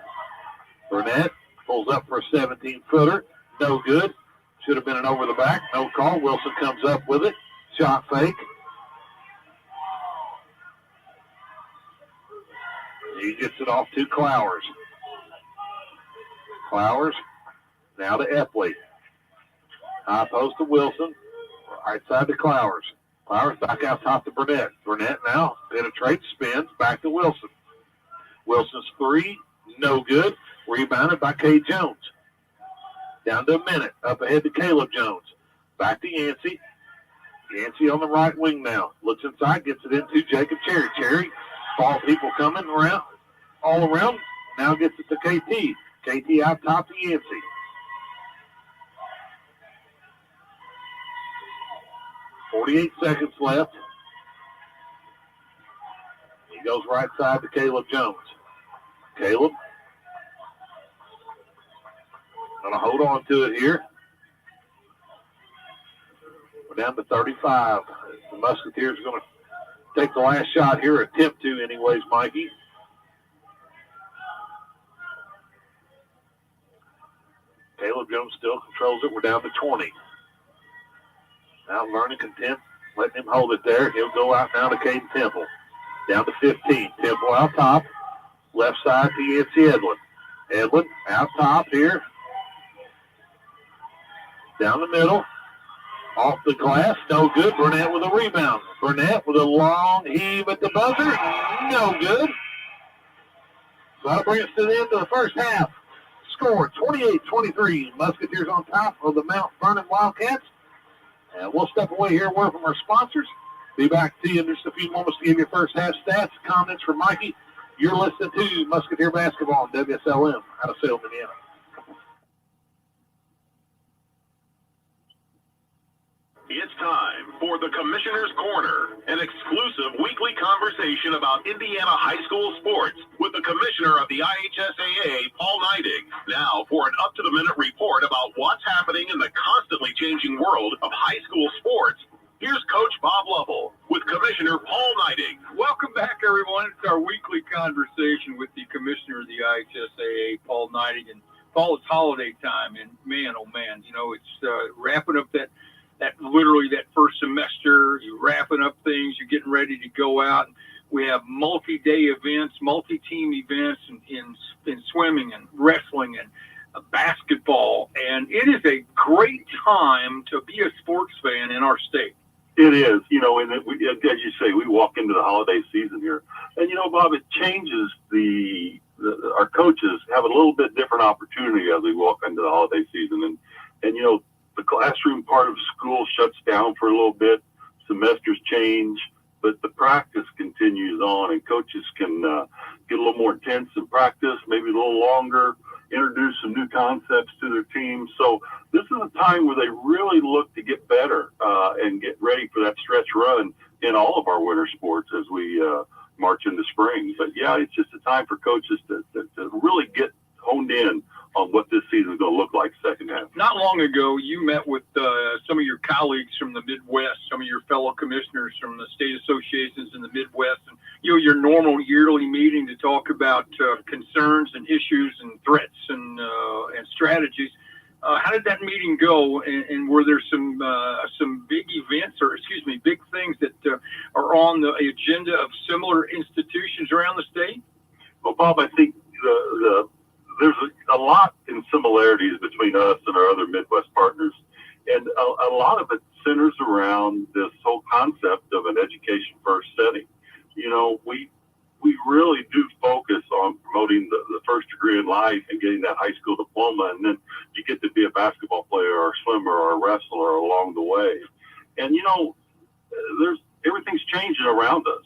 Burnett pulls up for a 17-footer. No good. Should have been an over the back. No call. Wilson comes up with it. Shot fake. He gets it off to Clowers. Clowers now to Epley. High post to Wilson. Right side to Clowers. Clowers back out top to Burnett. Burnett now penetrates, spins, back to Wilson. Wilson's 3, no good. Rebounded by Kay Jones. Down to a minute. Up ahead to Caleb Jones. Back to Yancey. Yancey on the right wing now. Looks inside, gets it into Jacob Cherry. Cherry, ball people coming around, all around. Now gets it to KT. KT out top to Yancey. .48 seconds left. He goes right side to Caleb Jones. Caleb gonna hold on to it here. We're down to 35. The Musketeers are gonna take the last shot here, attempt to anyways, Mikey. Caleb Jones still controls it. We're down to 20. Now Vernon content, letting him hold it there. He'll go out now to Caden Temple. Down to 15. Temple out top. Left side to Yancey Edlin. Edlin out top here. Down the middle. Off the glass. No good. Burnett with a rebound. Burnett with a long heave at the buzzer. No good. So that'll bring us to the end of the first half. Score 28-23. Musketeers on top of the Mount Vernon Wildcats. And we'll step away here, word from our sponsors. Be back to you in just a few moments to give you first half stats, comments from Mikey. You're listening to Musketeer Basketball on WSLM out of Salem, Indiana. It's time for the Commissioner's Corner, an exclusive weekly conversation about Indiana high school sports with the Commissioner of the IHSAA, Paul Neidig. Now for an up-to-the-minute report about what's happening in the constantly changing world of high school sports. Here's Coach Bob Lovell with Commissioner Paul Neidig. Welcome back, everyone. It's our weekly conversation with the Commissioner of the IHSAA, Paul Neidig. And fall is holiday time, and man, oh man, you know, it's wrapping up that literally that first semester. You're wrapping up things. You're getting ready to go out. We have multi-day events, multi-team events in swimming and wrestling and basketball. And it is a great time to be a sports fan in our state. It is, you know, and as you say, we walk into the holiday season here. And, you know, Bob, it changes our coaches have a little bit different opportunity as we walk into the holiday season. And you know, the classroom part of school shuts down for a little bit. Semesters change. but the practice continues on, and coaches can get a little more intense in practice, maybe a little longer, introduce some new concepts to their team. So this is a time where they really look to get better and get ready for that stretch run in all of our winter sports as we march into spring. But yeah, it's just a time for coaches to really get honed in on what this season is going to look like second half. Not long ago, you met with some of your colleagues from the Midwest, some of your fellow commissioners from the state associations in the Midwest, and your normal yearly meeting to talk about concerns and issues and threats and strategies. How did that meeting go? And were there some big events, or big things that are on the agenda of similar institutions around the state? Well, Bob, I think there's a lot in similarities between us and our other Midwest partners, and a lot of it centers around this whole concept of an education first setting. We really do focus on promoting the first degree in life and getting that high school diploma, and then you get to be a basketball player or a swimmer or a wrestler along the way. And everything's changing around us.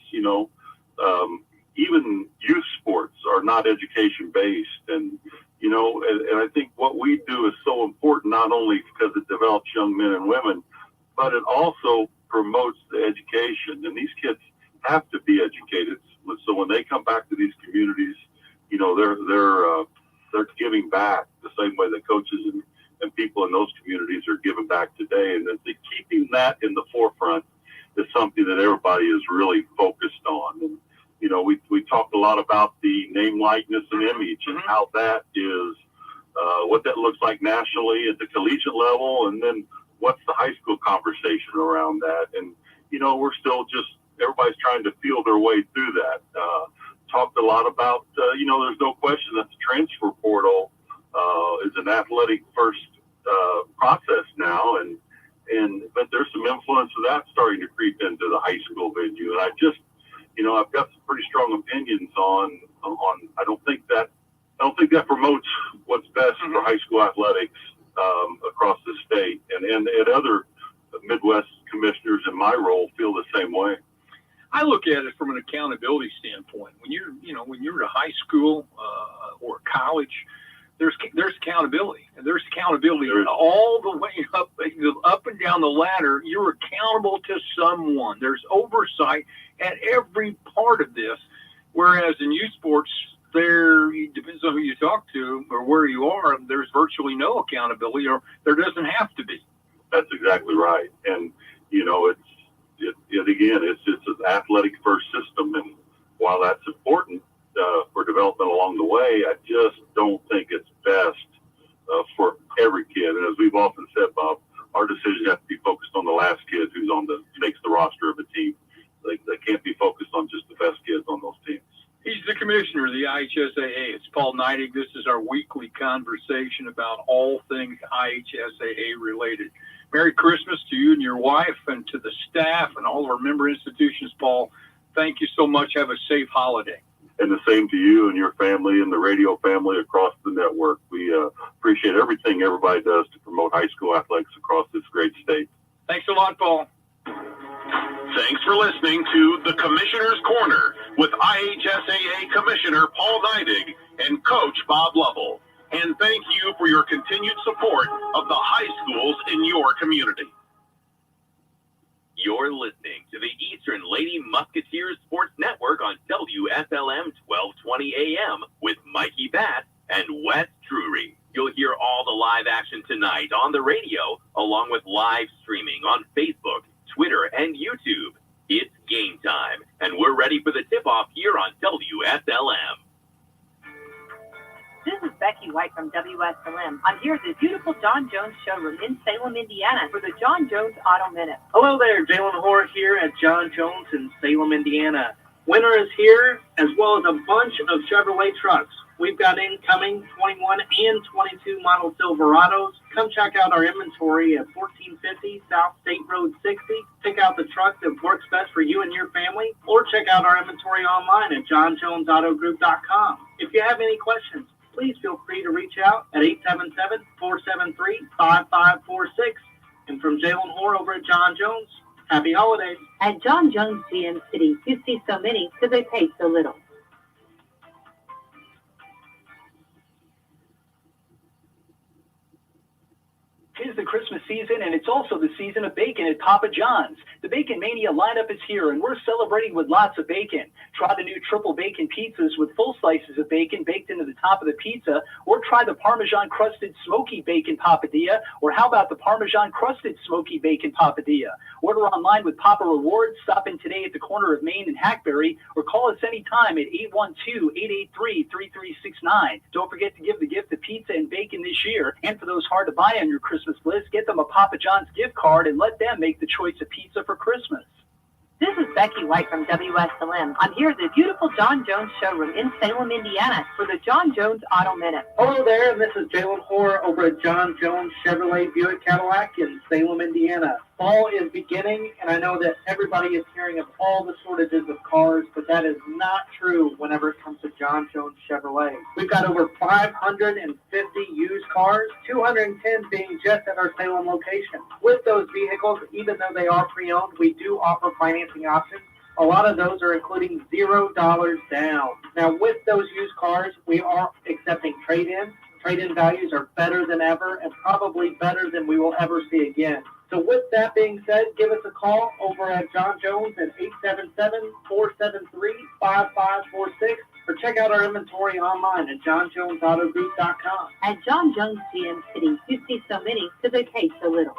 Even youth sports are not education based, and I think what we do is so important, not only because it develops young men and women, but it also promotes the education. And these kids have to be educated, so when they come back to these communities, they're giving back the same way that coaches and people in those communities are giving back today. And keeping that in the forefront is something that everybody is really focused on. And we talked a lot about the name, likeness, and image, and how that is what that looks like nationally at the collegiate level, and then what's the high school conversation around that. And we're still everybody's trying to feel their way through that. Talked a lot about there's no question that the transfer portal is an athletic first process now, but there's some influence of that starting to creep into the high school venue. And I've got some pretty strong opinions on. I don't think that promotes what's best for high school athletics across the state, and other Midwest commissioners in my role feel the same way. I look at it from an accountability standpoint. When you're at a high school or college, there's accountability, and there's accountability all the way up and down the ladder. You're accountable to someone. There's oversight at every part of this. Whereas in youth sports, it depends on who you talk to or where you are. There's virtually no accountability, or there doesn't have to be. That's exactly right. And it's an athletic first system, and while that's important for development along the way, I just don't think it's best for every kid. And as we've often said, Bob, our decisions have to be focused on the last kid who's makes the roster of a team. They can't be focused on just the best kids on those teams. He's the commissioner of the IHSAA. It's Paul Neidig. This is our weekly conversation about all things IHSAA related. Merry Christmas to you and your wife, and to the staff and all of our member institutions, Paul. Thank you so much. Have a safe holiday. And the same to you and your family and the radio family across the network. We appreciate everything everybody does to promote high school athletics across this great state. Thanks a lot, Paul. Thanks for listening to the Commissioner's Corner with IHSAA Commissioner Paul Neidig and Coach Bob Lovell. And thank you for your continued support of the high schools in your community. You're listening to the Eastern Lady Musketeers Sports Network on WSLM 1220 AM with Mikey Batt and Wes Drury. You'll hear all the live action tonight on the radio, along with live streaming on Facebook, Twitter, and YouTube. It's game time, and we're ready for the tip-off here on WSLM. This is Becky White from WSLM. I'm here at the beautiful John Jones showroom in Salem, Indiana for the John Jones Auto Minute. Hello there, Jalen Hoare here at John Jones in Salem, Indiana. Winter is here, as well as a bunch of Chevrolet trucks. We've got incoming 21 and 22 model Silverados. Come check out our inventory at 1450 South State Road 60. Pick out the truck that works best for you and your family, or check out our inventory online at johnjonesautogroup.com. If you have any questions, please feel free to reach out at 877-473-5546. And from Jalen Hoare over at John Jones, Happy holidays. At John Jones GM City, you see so many because they pay so little. Tis the Christmas season, and it's also the season of bacon at Papa John's. The Bacon Mania lineup is here, and we're celebrating with lots of bacon. Try the new triple bacon pizzas with full slices of bacon baked into the top of the pizza, or try the Parmesan-crusted smoky bacon papadilla, or how about the Parmesan-crusted smoky bacon papadilla? Order online with Papa Rewards. Stop in today at the corner of Main and Hackberry, or call us anytime at 812-883-3369. Don't forget to give the gift of pizza and bacon this year, and for those hard to buy on your Christmas list, get them a Papa John's gift card and let them make the choice of pizza for Christmas. This is Becky White from WSLM. I'm here at the beautiful John Jones showroom in Salem, Indiana for the John Jones Auto Minute. Hello there, and this is Jalen Hoare over at John Jones Chevrolet Buick Cadillac in Salem, Indiana. Fall is beginning, and I know that everybody is hearing of all the shortages of cars, but that is not true whenever it comes to John Jones Chevrolet. We've got over 550 used cars, 210 being just at our Salem location. With those vehicles, even though they are pre-owned, we do offer financing options. A lot of those are including $0 down. Now, with those used cars, we are accepting trade-ins. Trade-in values are better than ever and probably better than we will ever see again. So with that being said, give us a call over at John Jones at 877-473-5546 or check out our inventory online at johnjonesautogroup.com. At John Jones GM City, you see so many because they pay so little.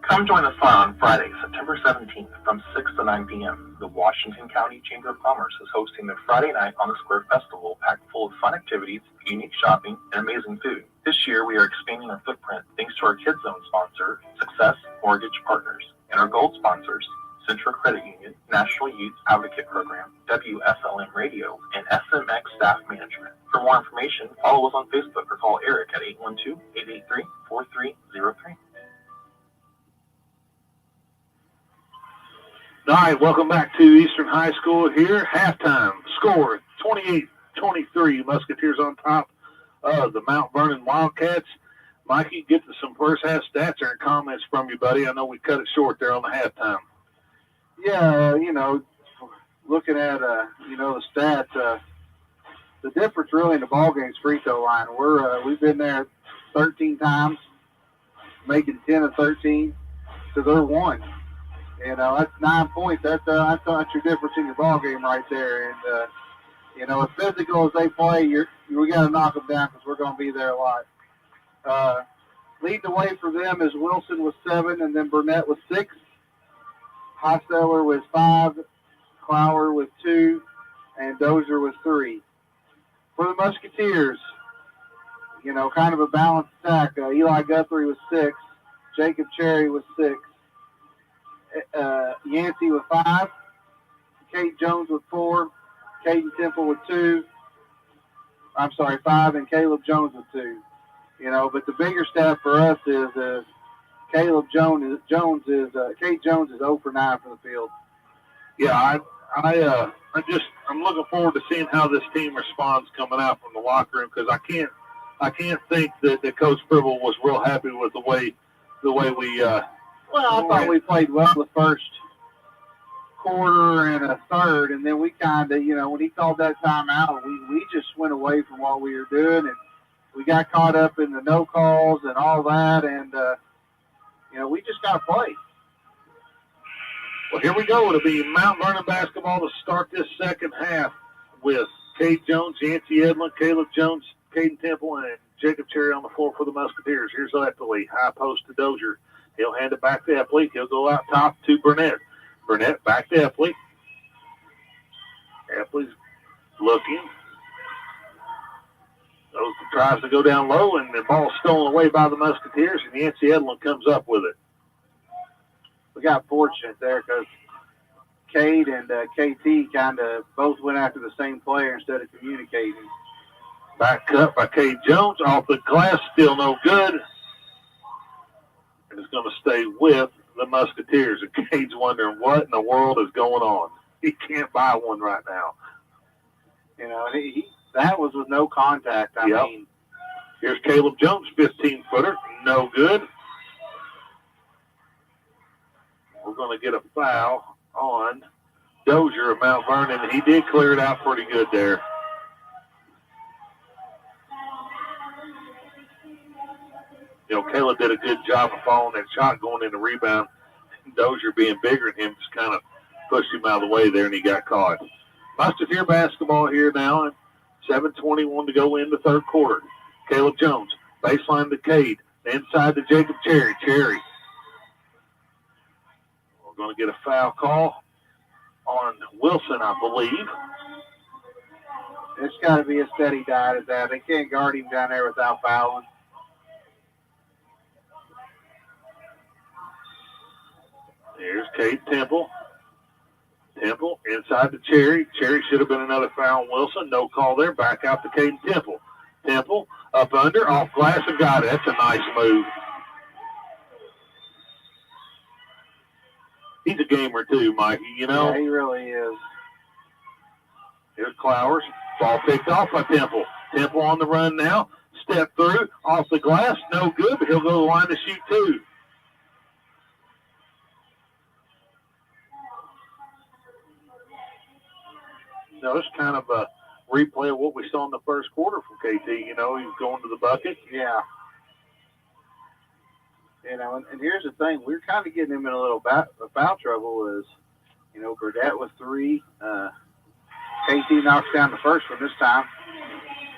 Come join us on Friday, September 17th from 6 to 9 p.m. The Washington County Chamber of Commerce is hosting their Friday Night on the Square Festival packed full of fun activities, unique shopping, and amazing food. This year, we are expanding our footprint thanks to our Kids Zone sponsor, Success Mortgage Partners, and our gold sponsors, Central Credit Union, National Youth Advocate Program, WSLM Radio, and SMX Staff Management. For more information, follow us on Facebook or call Eric at 812-883-4303. All right, welcome back to Eastern High School here. Halftime score 28-23. Musketeers on top of the Mount Vernon Wildcats. Mikey, get to some first half stats and comments from you, buddy. I know we cut it short there on the halftime. Yeah, looking at, the stats, the difference really in the ballgame is free throw line. We've been there 13 times, making 10 of 13 to their 1. That's 9 points. That's your difference in your ball game right there. And as physical as they play, we got to knock them down because we're going to be there a lot. Leading the way for them is Wilson with 7, and then Burnett with 6. Hosseller with 5, Clower with 2, and Dozier with 3. For the Musketeers, kind of a balanced attack. Eli Guthrie with 6, Jacob Cherry with 6. Yancey with 5, Kate Jones with 4, Caden Temple with 2. 5, and Caleb Jones with 2. But the bigger stat for us is Kate Jones is 0 for 9 from the field. Yeah, I'm looking forward to seeing how this team responds coming out from the locker room because I can't think that Coach Pribble was real happy with the way we. Well, I thought we played well the first quarter and a third, and then we kind of, when he called that timeout, we just went away from what we were doing, and we got caught up in the no calls and all that, and, we just got to play. Well, here we go. It'll be Mount Vernon basketball to start this second half with Kate Jones, Yancey Edlin, Caleb Jones, Caden Temple, and Jacob Cherry on the floor for the Musketeers. Here's Eppley, high post to Dozier. He'll hand it back to Eppley. He'll go out top to Burnett. Burnett back to Eppley. Eppley's looking. Tries to go down low, and the ball's stolen away by the Musketeers, and Yancey Edlin comes up with it. We got fortunate there because Cade and KT kind of both went after the same player instead of communicating. Back cut by Cade Jones. Off the glass, still no good. And it's going to stay with the Musketeers. And Cade's wondering what in the world is going on. He can't buy one right now. That was with no contact. I mean. Here's Caleb Jones, 15-footer. no good. We're going to get a foul on Dozier of Mount Vernon. He did clear it out pretty good there. You know, Caleb did a good job of following that shot going in the rebound. Dozier being bigger than him just kind of pushed him out of the way there, and he got caught. Musketeer basketball here now, and 7:21 to go in the third quarter. Caleb Jones, baseline to Cade, inside to Jacob Cherry. Cherry. We're going to get a foul call on Wilson, I believe. It's got to be a steady diet at that. They can't guard him down there without fouling. Here's Cade Temple. Temple inside to Cherry. Cherry should have been another foul on Wilson. No call there. Back out to Cade Temple. Temple up under, off glass, and got it. That's a nice move. He's a gamer too, Mikey, you know. Yeah, he really is. Here's Clowers. Ball picked off by Temple. Temple on the run now. Step through, off the glass. No good, but he'll go to the line to shoot two. You know, it's kind of a replay of what we saw in the first quarter from KT. You know, he's going to the bucket. Yeah. You know, and here's the thing. We're kind of getting him in a little foul trouble is, you know, Burdett with three. KT knocks down the first one this time.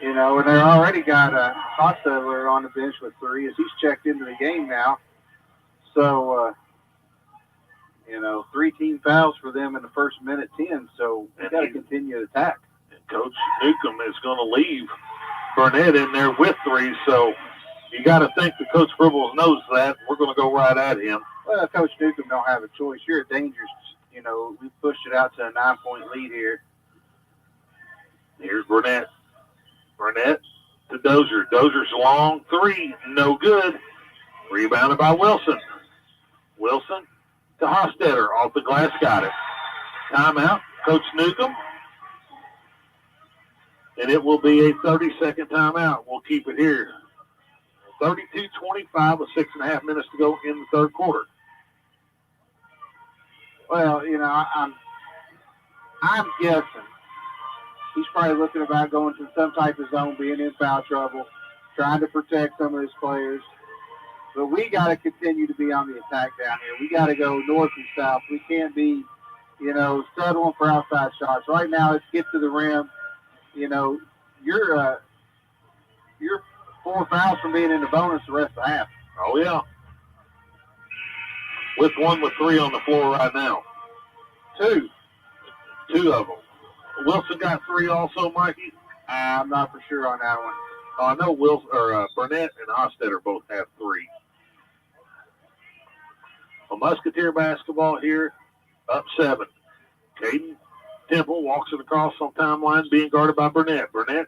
You know, and they already got Hostetler on the bench with three as he's checked into the game now. So, you know, 3 team fouls for them in the first minute 10, so we got to continue to attack. And Coach Newcomb is going to leave Burnett in there with three, so you got to think that Coach Fribbles knows that. We're going to go right at him. Well, Coach Newcomb don't have a choice. You're a dangerous, you know, we pushed it out to a 9-point lead here. Here's Burnett. Burnett to Dozier. Dozier's long three, no good. Rebounded by Wilson. Wilson to Hostetter, off the glass, got it. Timeout, Coach Newcomb. And it will be a 30-second timeout. We'll keep it here. 32-25 with 6.5 minutes to go in the third quarter. Well, you know, I'm guessing he's probably looking about going to some type of zone, being in foul trouble, trying to protect some of his players. But we got to continue to be on the attack down here. We got to go north and south. We can't be, you know, settling for outside shots. Right now, let's get to the rim. You know, you're 4 fouls from being in the bonus the rest of the half. Oh, yeah. With 3 on the floor right now. 2 of them. Wilson got 3 also, Mikey. I'm not for sure on that one. I know Burnett and Hostetter both have 3. A Musketeer basketball here, up 7. Caden Temple walks it across on timeline, being guarded by Burnett. Burnett,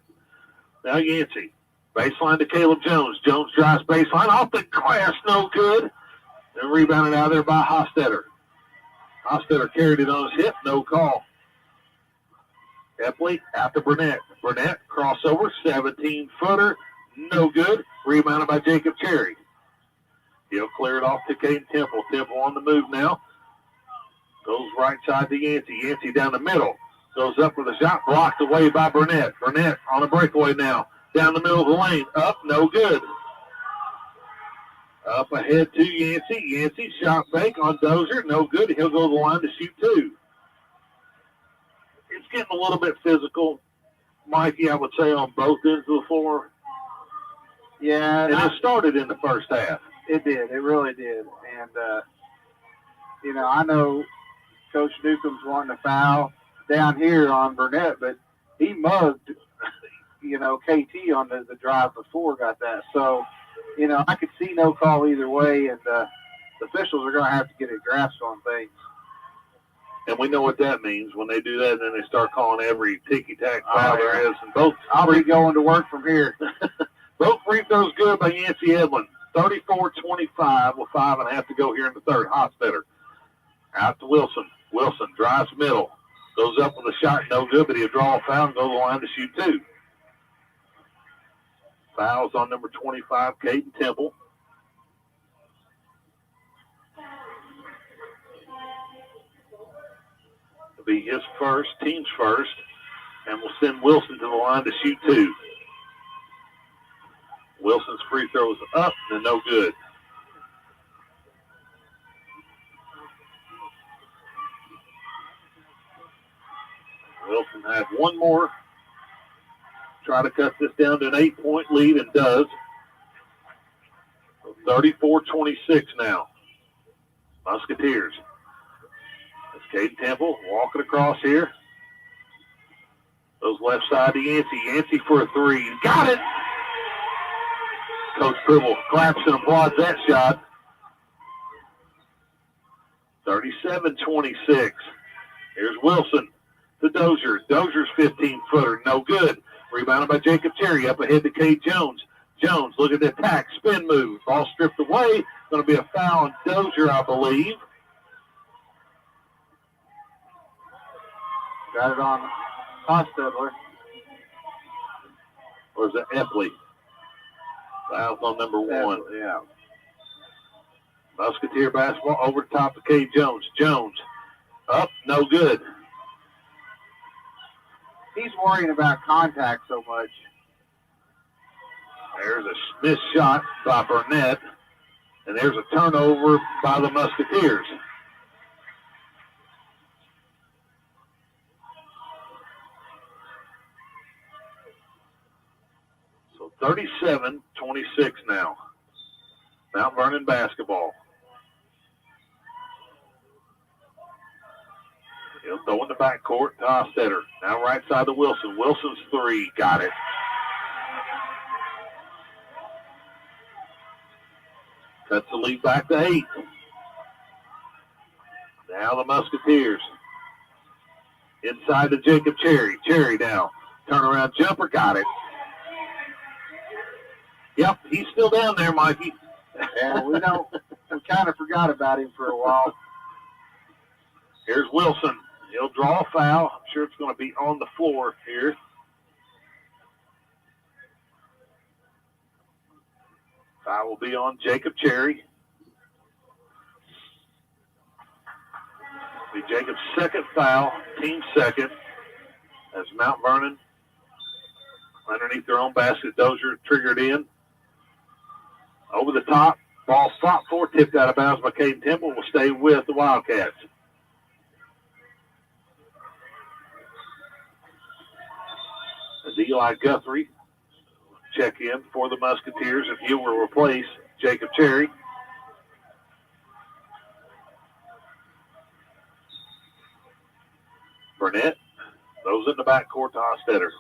now Yancey. Baseline to Caleb Jones. Jones drives baseline, off the glass, no good. And rebounded out there by Hostetter. Hostetter carried it on his hip, no call. Epley out to Burnett. Burnett, crossover, 17-footer, no good. Rebounded by Jacob Cherry. He'll clear it off to Caden Temple. Temple on the move now. Goes right side to Yancey. Yancey down the middle. Goes up with a shot, blocked away by Burnett. Burnett on a breakaway now. Down the middle of the lane. Up, no good. Up ahead to Yancey. Yancey, shot fake on Dozier. No good. He'll go to the line to shoot 2. It's getting a little bit physical, Mikey, I would say, on both ends of the floor. Yeah. And it started in the first half. It did. It really did. And, you know, I know Coach Newcomb's wanting to foul down here on Burnett, but he mugged, you know, KT on the drive before got that. So, you know, I could see no call either way, and the officials are going to have to get a grasp on things. And we know what that means. When they do that, then they start calling every ticky-tack foul there is. And both I'll be going to work from here. Both free throws good by Yancey Edlin. 34-25 with 5.5 to go here in the third. Hostetter out to Wilson. Wilson drives middle. Goes up with a shot, no good, but he'll draw a foul and go to the line to shoot 2. Fouls on number 25, Caden Temple. be his first, team's first, and will send Wilson to the line to shoot 2. Wilson's free throw is up and no good. Wilson had one more. Try to cut this down to an 8-point lead and does. So 34-26 now. Musketeers. That's Caden Temple walking across here. Goes left side to Yancey. Yancey for a 3. Got it! Coach Gribble claps and applauds that shot. 37-26. Here's Wilson to Dozier. Dozier's 15-footer, no good. Rebounded by Jacob Cherry, up ahead to Cade Jones. Jones looking to attack, spin move. Ball stripped away. Going to be a foul on Dozier, I believe. Got it on Hostetler. Or is it Epley? Foul's on number 1. Yeah. Musketeer basketball over the top of Cade Jones. Jones up, no good. He's worrying about contact so much. There's a missed shot by Burnett, and there's a turnover by the Musketeers. So 37-26 now. Mount Vernon basketball. He'll throw in the backcourt to Hostetter. Now right side to Wilson. Wilson's 3. Got it. Cuts the lead back to 8. Now the Musketeers. Inside to Jacob Cherry. Cherry now. Turnaround jumper. Got it. Yep, he's still down there, Mikey. Yeah, we kind of forgot about him for a while. Here's Wilson. He'll draw a foul. I'm sure it's going to be on the floor here. Foul will be on Jacob Cherry. Be Jacob's second foul, team second, as Mount Vernon underneath their own basket. Dozier triggered in. Over the top. Ball fought for, tipped out of bounds by Caden Temple. Will stay with the Wildcats. As Eli Guthrie check in for the Musketeers, if he will replace Jacob Cherry. Burnett throws in the backcourt to Hostetter.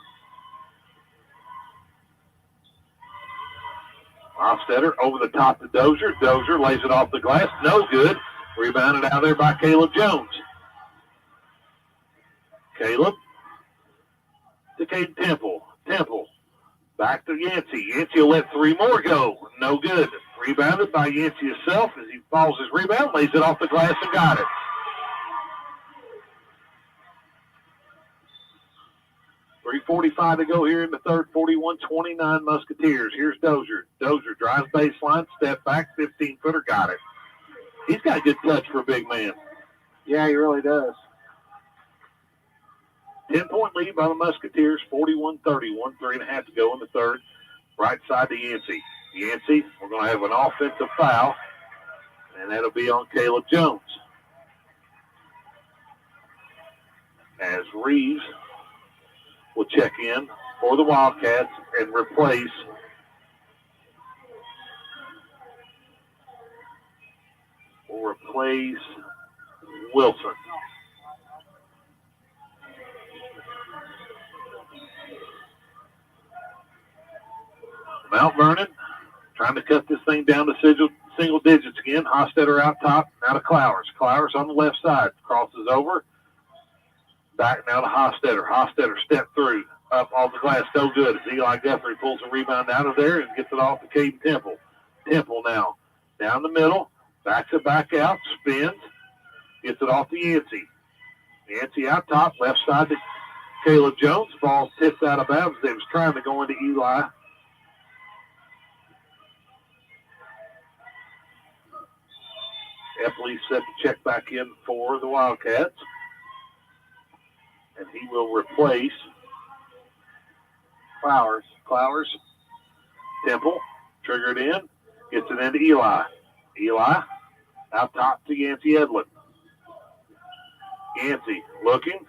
Hostetter over the top to Dozier. Dozier lays it off the glass. No good. Rebounded out there by Caleb Jones. Caleb to Caden Temple. Temple back to Yancey. Yancey will let 3 more go. No good. Rebounded by Yancey himself as he follows his rebound, lays it off the glass and got it. .345 to go here in the third. 41-29 Musketeers. Here's Dozier. Dozier drives baseline, step back, 15-footer, got it. He's got a good touch for a big man. Yeah, he really does. 10-point lead by the Musketeers, 41-30, 3.5 to go in the third. Right side to Yancey. Yancey, we're going to have an offensive foul, and that'll be on Caleb Jones. As Reeves will check in for the Wildcats and replace Wilson. Mount Vernon trying to cut this thing down to single digits again. Hostetter out top, now to Clowers. Clowers on the left side, crosses over. Back now to Hostetter. Hostetter step through, up off the glass, no good. As Eli Guthrie pulls a rebound out of there and gets it off to Caden Temple. Temple now, down the middle, backs it back out, spins, gets it off to Yancey. Yancey out top, left side to Caleb Jones. Ball tipped out of bounds. They was trying to go into Eli. Epley set to check back in for the Wildcats. He will replace Flowers. Temple. Triggered in. Gets it into Eli. Eli out top to Yancey Edlin. Yancey looking.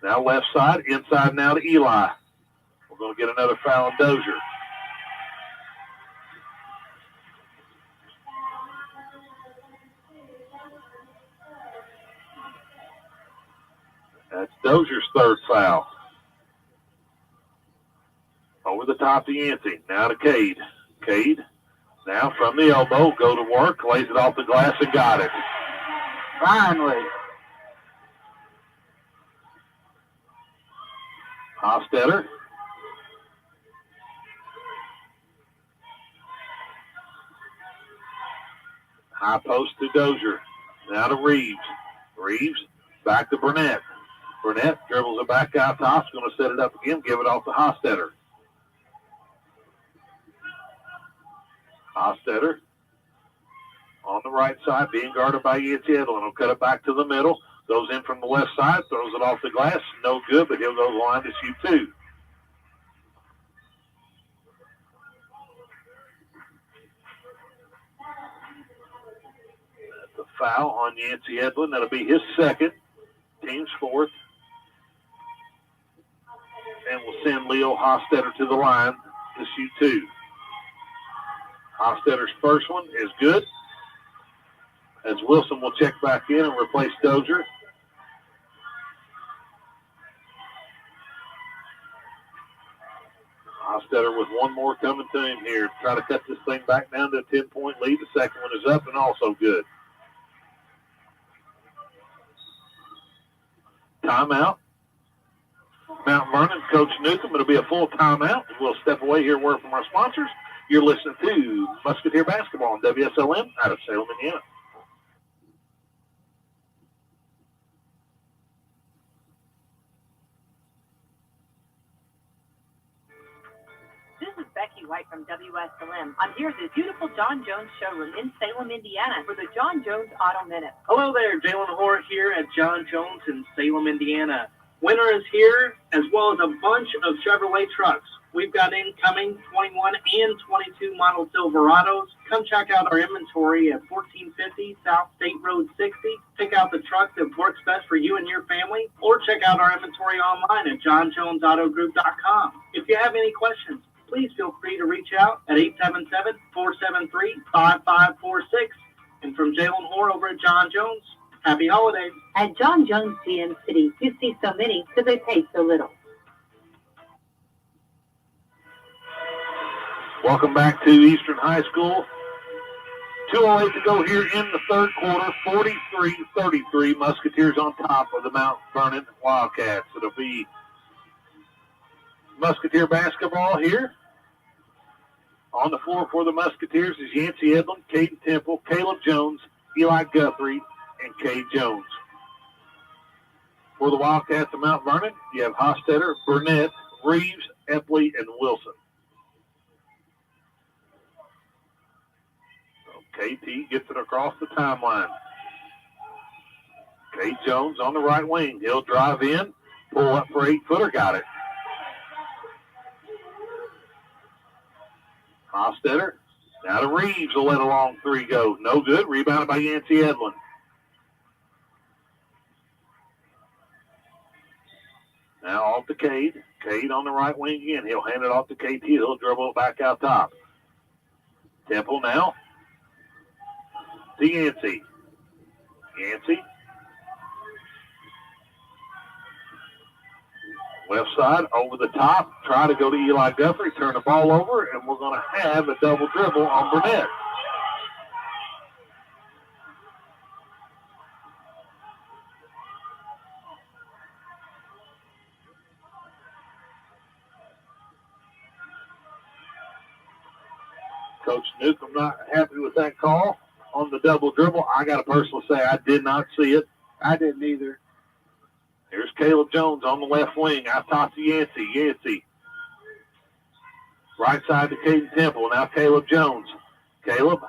Now left side. Inside now to Eli. We're going to get another foul on Dozier. That's Dozier's third foul. Over the top to Yancey. Now to Cade. Cade now from the elbow. Go to work. Lays it off the glass and got it. Finally. Hostetter. High post to Dozier. Now to Reeves. Reeves back to Burnett. Burnett dribbles it back out top. Going to set it up again. Give it off to Hostetter. Hostetter on the right side, being guarded by Yancey Edlin. He'll cut it back to the middle. Goes in from the left side, throws it off the glass. No good, but he'll go to the line to shoot two. That's a foul on Yancey Edlin. That'll be his second, team's fourth. And we'll send Leo Hostetter to the line to shoot two. Hostetter's first one is good, as Wilson will check back in and replace Dozier. Hostetter with one more coming to him here. Try to cut this thing back down to a 10-point lead. The second one is up and also good. Timeout. Mount Vernon, Coach Newcomb. It'll be a full timeout. We'll step away here, word from our sponsors. You're listening to Musketeer Basketball on WSLM out of Salem, Indiana. This is Becky White from WSLM. I'm here at the beautiful John Jones showroom in Salem, Indiana for the John Jones Auto Minute. Hello there, Jalen Hoare here at John Jones in Salem, Indiana. Winter is here, as well as a bunch of Chevrolet trucks. We've got incoming 21 and 22 model Silverados. Come check out our inventory at 1450 South State Road 60. Pick out the truck that works best for you and your family, or check out our inventory online at johnjonesautogroup.com. If you have any questions, please feel free to reach out at 877-473-5546. And from Jalen Hoare over at John Jones, happy holidays. At John Jones GM City, you see so many because they pay so little. Welcome back to Eastern High School. 2:08 to go here in the third quarter. 43-33. Musketeers on top of the Mount Vernon Wildcats. It'll be Musketeer basketball here. On the floor for the Musketeers is Yancey Edlin, Caden Temple, Caleb Jones, Eli Guthrie, and Cade Jones. For the Wildcats of Mount Vernon, you have Hostetter, Burnett, Reeves, Epley, and Wilson. KT gets it across the timeline. Cade Jones on the right wing. He'll drive in, pull up for 8-footer, got it. Hostetter, now to Reeves, will let a long three go. No good, rebounded by Yancey Edlin. Now off to Cade. Cade on the right wing again. He'll hand it off to KT. He'll dribble it back out top. Temple now to Yancey. Yancey. Left side, over the top. Try to go to Eli Guthrie. Turn the ball over, and we're going to have a double dribble on Burnett. Coach Newcomb not happy with that call on the double dribble. I got to personally say I did not see it. I didn't either. Here's Caleb Jones on the left wing. Out top to Yancey. Yancey. Right side to Caden Temple. Now Caleb Jones. Caleb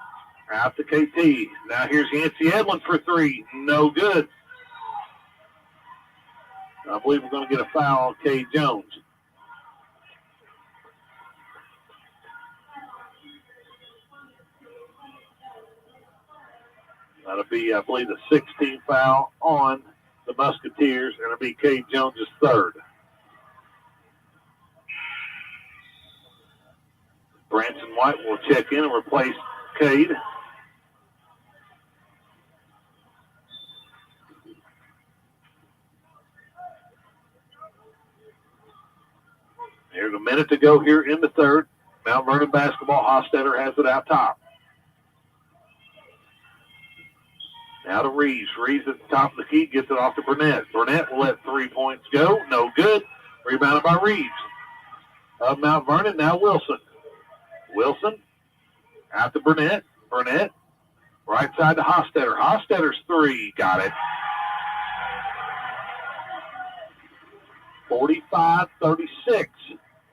out to KT. Now here's Yancey Edlin for three. No good. I believe we're going to get a foul on Cade Jones. That'll be, I believe, the 16th foul on the Musketeers, and it'll be Cade Jones' third. Branson White will check in and replace Cade. There's a minute to go here in the third. Mount Vernon basketball. Hostetter has it out top. Now to Reeves. Reeves at the top of the key gets it off to Burnett. Burnett will let 3 points go. No good. Rebounded by Reeves. Of Mount Vernon, now Wilson. Wilson out to Burnett. Burnett right side to Hostetter. Hostetter's three. Got it. 45-36.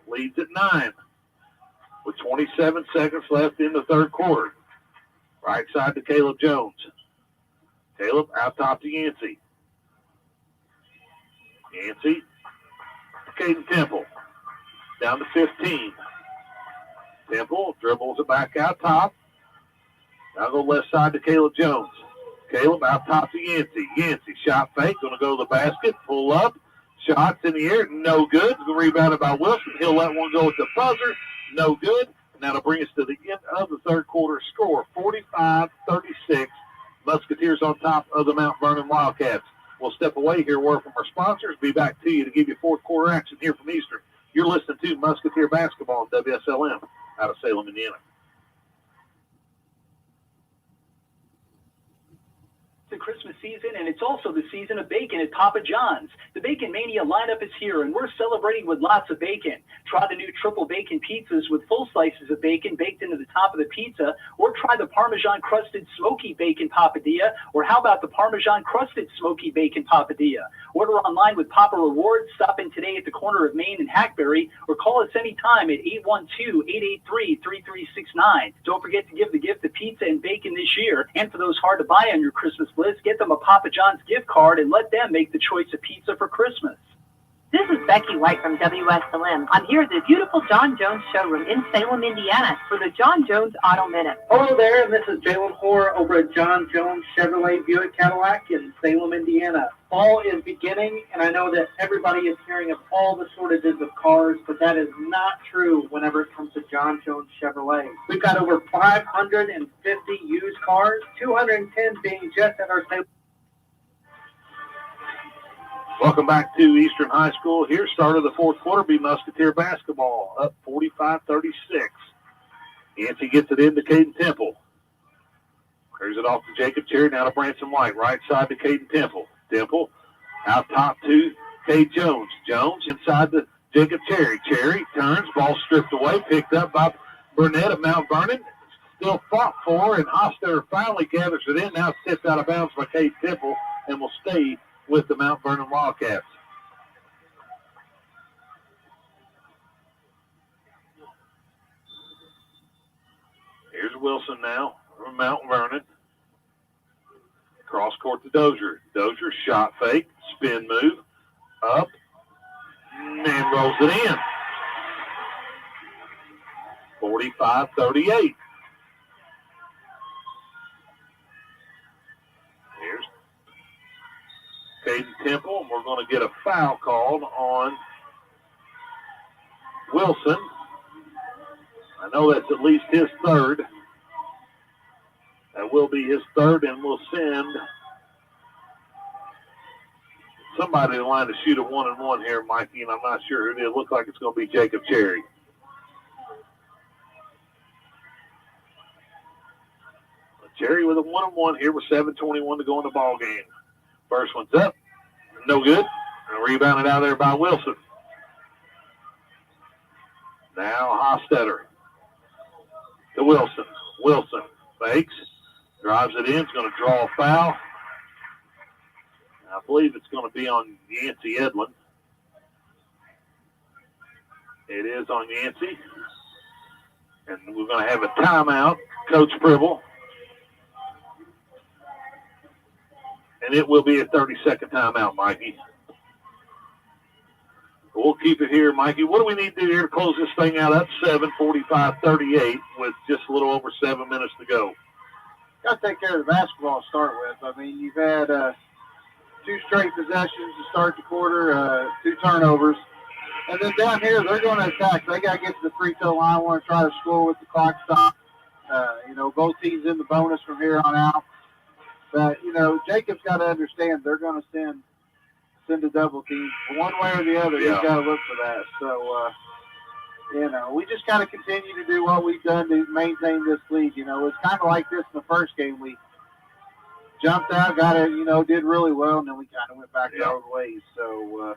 Leads at 9. With 27 seconds left in the third quarter. Right side to Caleb Jones. Caleb out top to Yancey. Yancey to Caden Temple. Down to 15. Temple dribbles it back out top. Now go left side to Caleb Jones. Caleb out top to Yancey. Yancey shot fake. Going to go to the basket. Pull up. Shots in the air. No good. Rebounded by Wilson. He'll let one go at the buzzer. No good. And that'll bring us to the end of the third quarter score. 45-36. Musketeers on top of the Mount Vernon Wildcats. We'll step away here, word from our sponsors. Be back to you to give you fourth quarter action here from Eastern. You're listening to Musketeer Basketball on WSLM out of Salem, Indiana. The Christmas season, and it's also the season of bacon at Papa John's. The Bacon Mania lineup is here, and we're celebrating with lots of bacon. Try the new triple bacon pizzas with full slices of bacon baked into the top of the pizza, or try the Parmesan-crusted smoky bacon papadilla, or how about the Parmesan-crusted smoky bacon papadilla? Order online with Papa Rewards. Stop in today at the corner of Main and Hackberry, or call us anytime at 812-883-3369. Don't forget to give the gift of pizza and bacon this year, and for those hard to buy on your Christmas list, get them a Papa John's gift card and let them make the choice of pizza for Christmas. This is Becky White from WSLM. I'm here at the beautiful John Jones showroom in Salem, Indiana for the John Jones Auto Minute. Hello there, this is Jalen Hoare over at John Jones Chevrolet Buick Cadillac in Salem, Indiana. Fall is beginning, and I know that everybody is hearing of all the shortages of cars, but that is not true whenever it comes to John Jones Chevrolet. We've got over 550 used cars, 210 being just at our Salem. Welcome back to Eastern High School. Here, start of the fourth quarter, be Musketeer basketball, up 45-36. Yancey gets it into Caden Temple. Clears it off to Jacob Cherry, now to Branson White, right side to Caden Temple. Temple out top to Cade Jones. Jones inside to Jacob Cherry. Cherry turns, ball stripped away, picked up by Burnett of Mount Vernon. Still fought for, and Hostetter finally gathers it in. Now stepped out of bounds by Cade Temple and will stay with the Mount Vernon Wildcats. Here's Wilson now from Mount Vernon. Cross court to Dozier. Dozier shot fake, spin move, up, and rolls it in. 45-38. Here's Caden Temple, and we're going to get a foul called on Wilson. I know that's at least his third. That will be his third, and we'll send somebody to the line to shoot a 1-and-1 here, Mikey, and I'm not sure who it is. It looks like it's going to be Jacob Cherry. Cherry with a 1-and-1 here with 7:21 to go in the ball game. First one's up, no good, and rebounded out there by Wilson. Now Hostetter to Wilson. Wilson fakes, drives it in, is going to draw a foul. I believe it's going to be on Yancey Edlin. It is on Yancey. And we're going to have a timeout, Coach Pribble. And it will be a 30-second timeout, Mikey. We'll keep it here, Mikey. What do we need to do here to close this thing out? Up 7:45-38 with just a little over 7 minutes to go. Got to take care of the basketball to start with. I mean, you've had 2 straight possessions to start the quarter, 2 turnovers. And then down here, they're going to attack. They got to get to the free throw line. Want to try to score with the clock stop. Both teams in the bonus from here on out. But, Jacob's got to understand they're going to send a double team. One way or the other, he's got to look for that. So, we just got to continue to do what we've done to maintain this lead. It's kind of like this in the first game. We jumped out, got it, did really well, and then we kind of went back our own ways. So,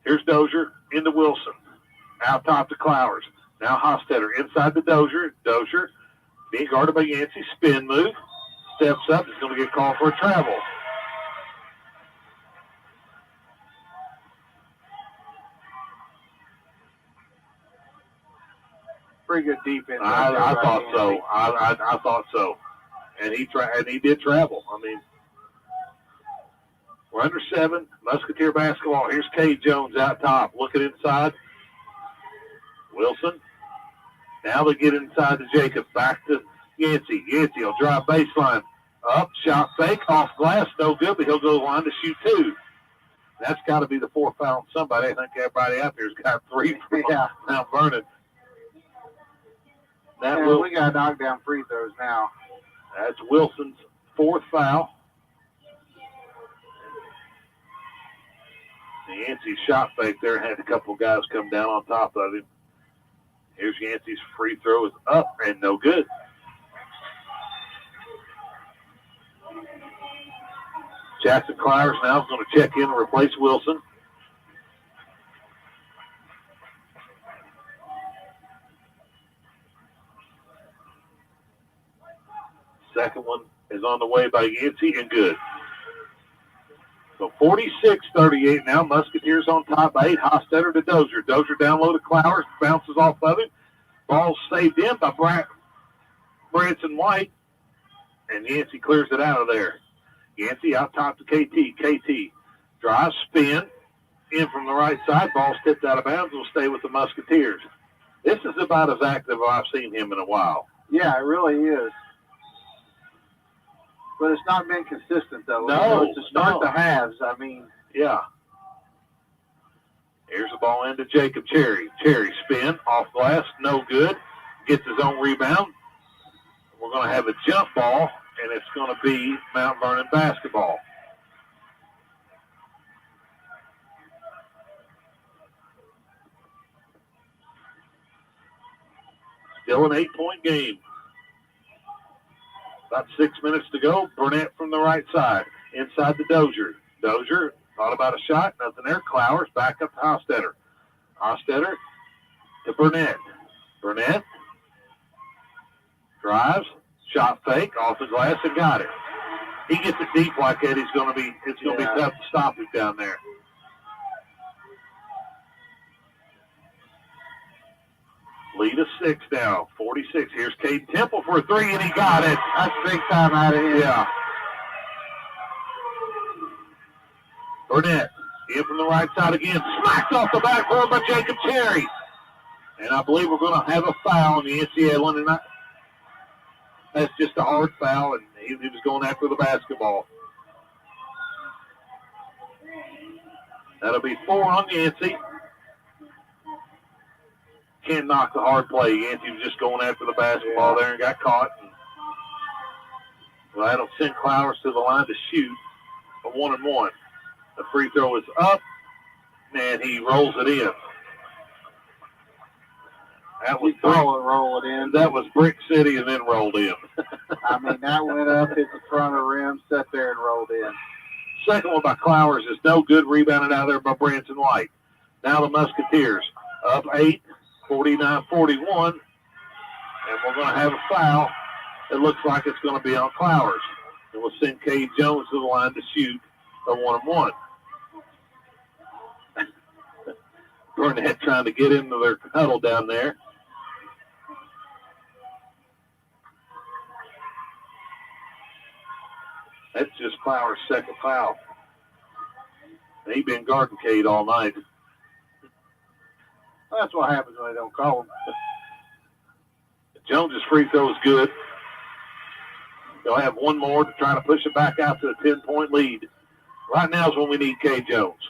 here's Dozier into Wilson. Out top to Clowers. Now Hostetter inside the Dozier. Dozier being guarded by Yancey. Spin move. Steps up. He's going to get called for a travel. pretty good defense. I thought so. I thought so. And he did travel. I mean, we're under 7. Musketeer basketball. Here's Cade Jones out top. Looking inside. Wilson. Now they get inside to Jacob. Back to Yancey. Yancey will drive baseline. Up. Shot fake. Off glass. No good, but he'll go to the line to shoot 2. That's got to be the 4th foul on somebody. I think everybody out there's got 3 from Mount Vernon. We got to knock down free throws now. That's Wilson's 4th foul. Yancey's shot fake there had a couple of guys come down on top of him. Here's Yancey's free throw is up and no good. Jackson Clowers now is going to check in and replace Wilson. Second one is on the way by Yancey and good. So 46-38 now. Musketeers on top by 8. Hostetter to Dozier. Dozier down low to Clowers. Bounces off of him. Ball saved in by Branson White. And Yancey clears it out of there. Yancey out top to KT. KT drive, spin, in from the right side. Ball tipped out of bounds. Will stay with the Musketeers. This is about as active as I've seen him in a while. Yeah, it really is. But it's not been consistent, though. No. To start the halves, I mean. Yeah. Here's the ball into Jacob Cherry. Cherry spin, off glass, no good. Gets his own rebound. We're going to have a jump ball, and it's going to be Mount Vernon basketball. Still an 8-point game. About 6 minutes to go. Burnett from the right side. Inside the Dozier. Dozier thought about a shot. Nothing there. Clowers back up to Hostetter. Hostetter to Burnett. Burnett drives. Shot fake off the glass and got it. He gets it deep like that. It's going to be tough to stop him down there. Lead of 6 now. 46. Here's Cade Temple for a 3, and he got it. That's big time out of here. Yeah. Burnett in from the right side again. Smacked off the backboard by Jacob Cherry. And I believe we're going to have a foul in the NCAA. And that's just a hard foul, and he was going after the basketball. That'll be 4 on Yancey. Can't knock the hard play. Yancey was just going after the basketball there and got caught. Well, that'll send Clowers to the line to shoot a 1-and-1. The free throw is up, and he rolls it in. That was roll it in. That was Brick City and then rolled in. I mean, that went up, hit the front of the rim, sat there and rolled in. Second one by Clowers is no good. Rebounded out there by Branson White. Now the Musketeers up 8, 49-41. And we're going to have a foul. It looks like it's going to be on Clowers. And we'll send Cade Jones to the line to shoot a 1-and-1. Burnett trying to get into their huddle down there. That's just Clowers' second foul. He been guarding Cade all night. That's what happens when they don't call him. Jones's free throw is good. They'll have one more to try to push it back out to a 10-point lead. Right now is when we need Cade Jones.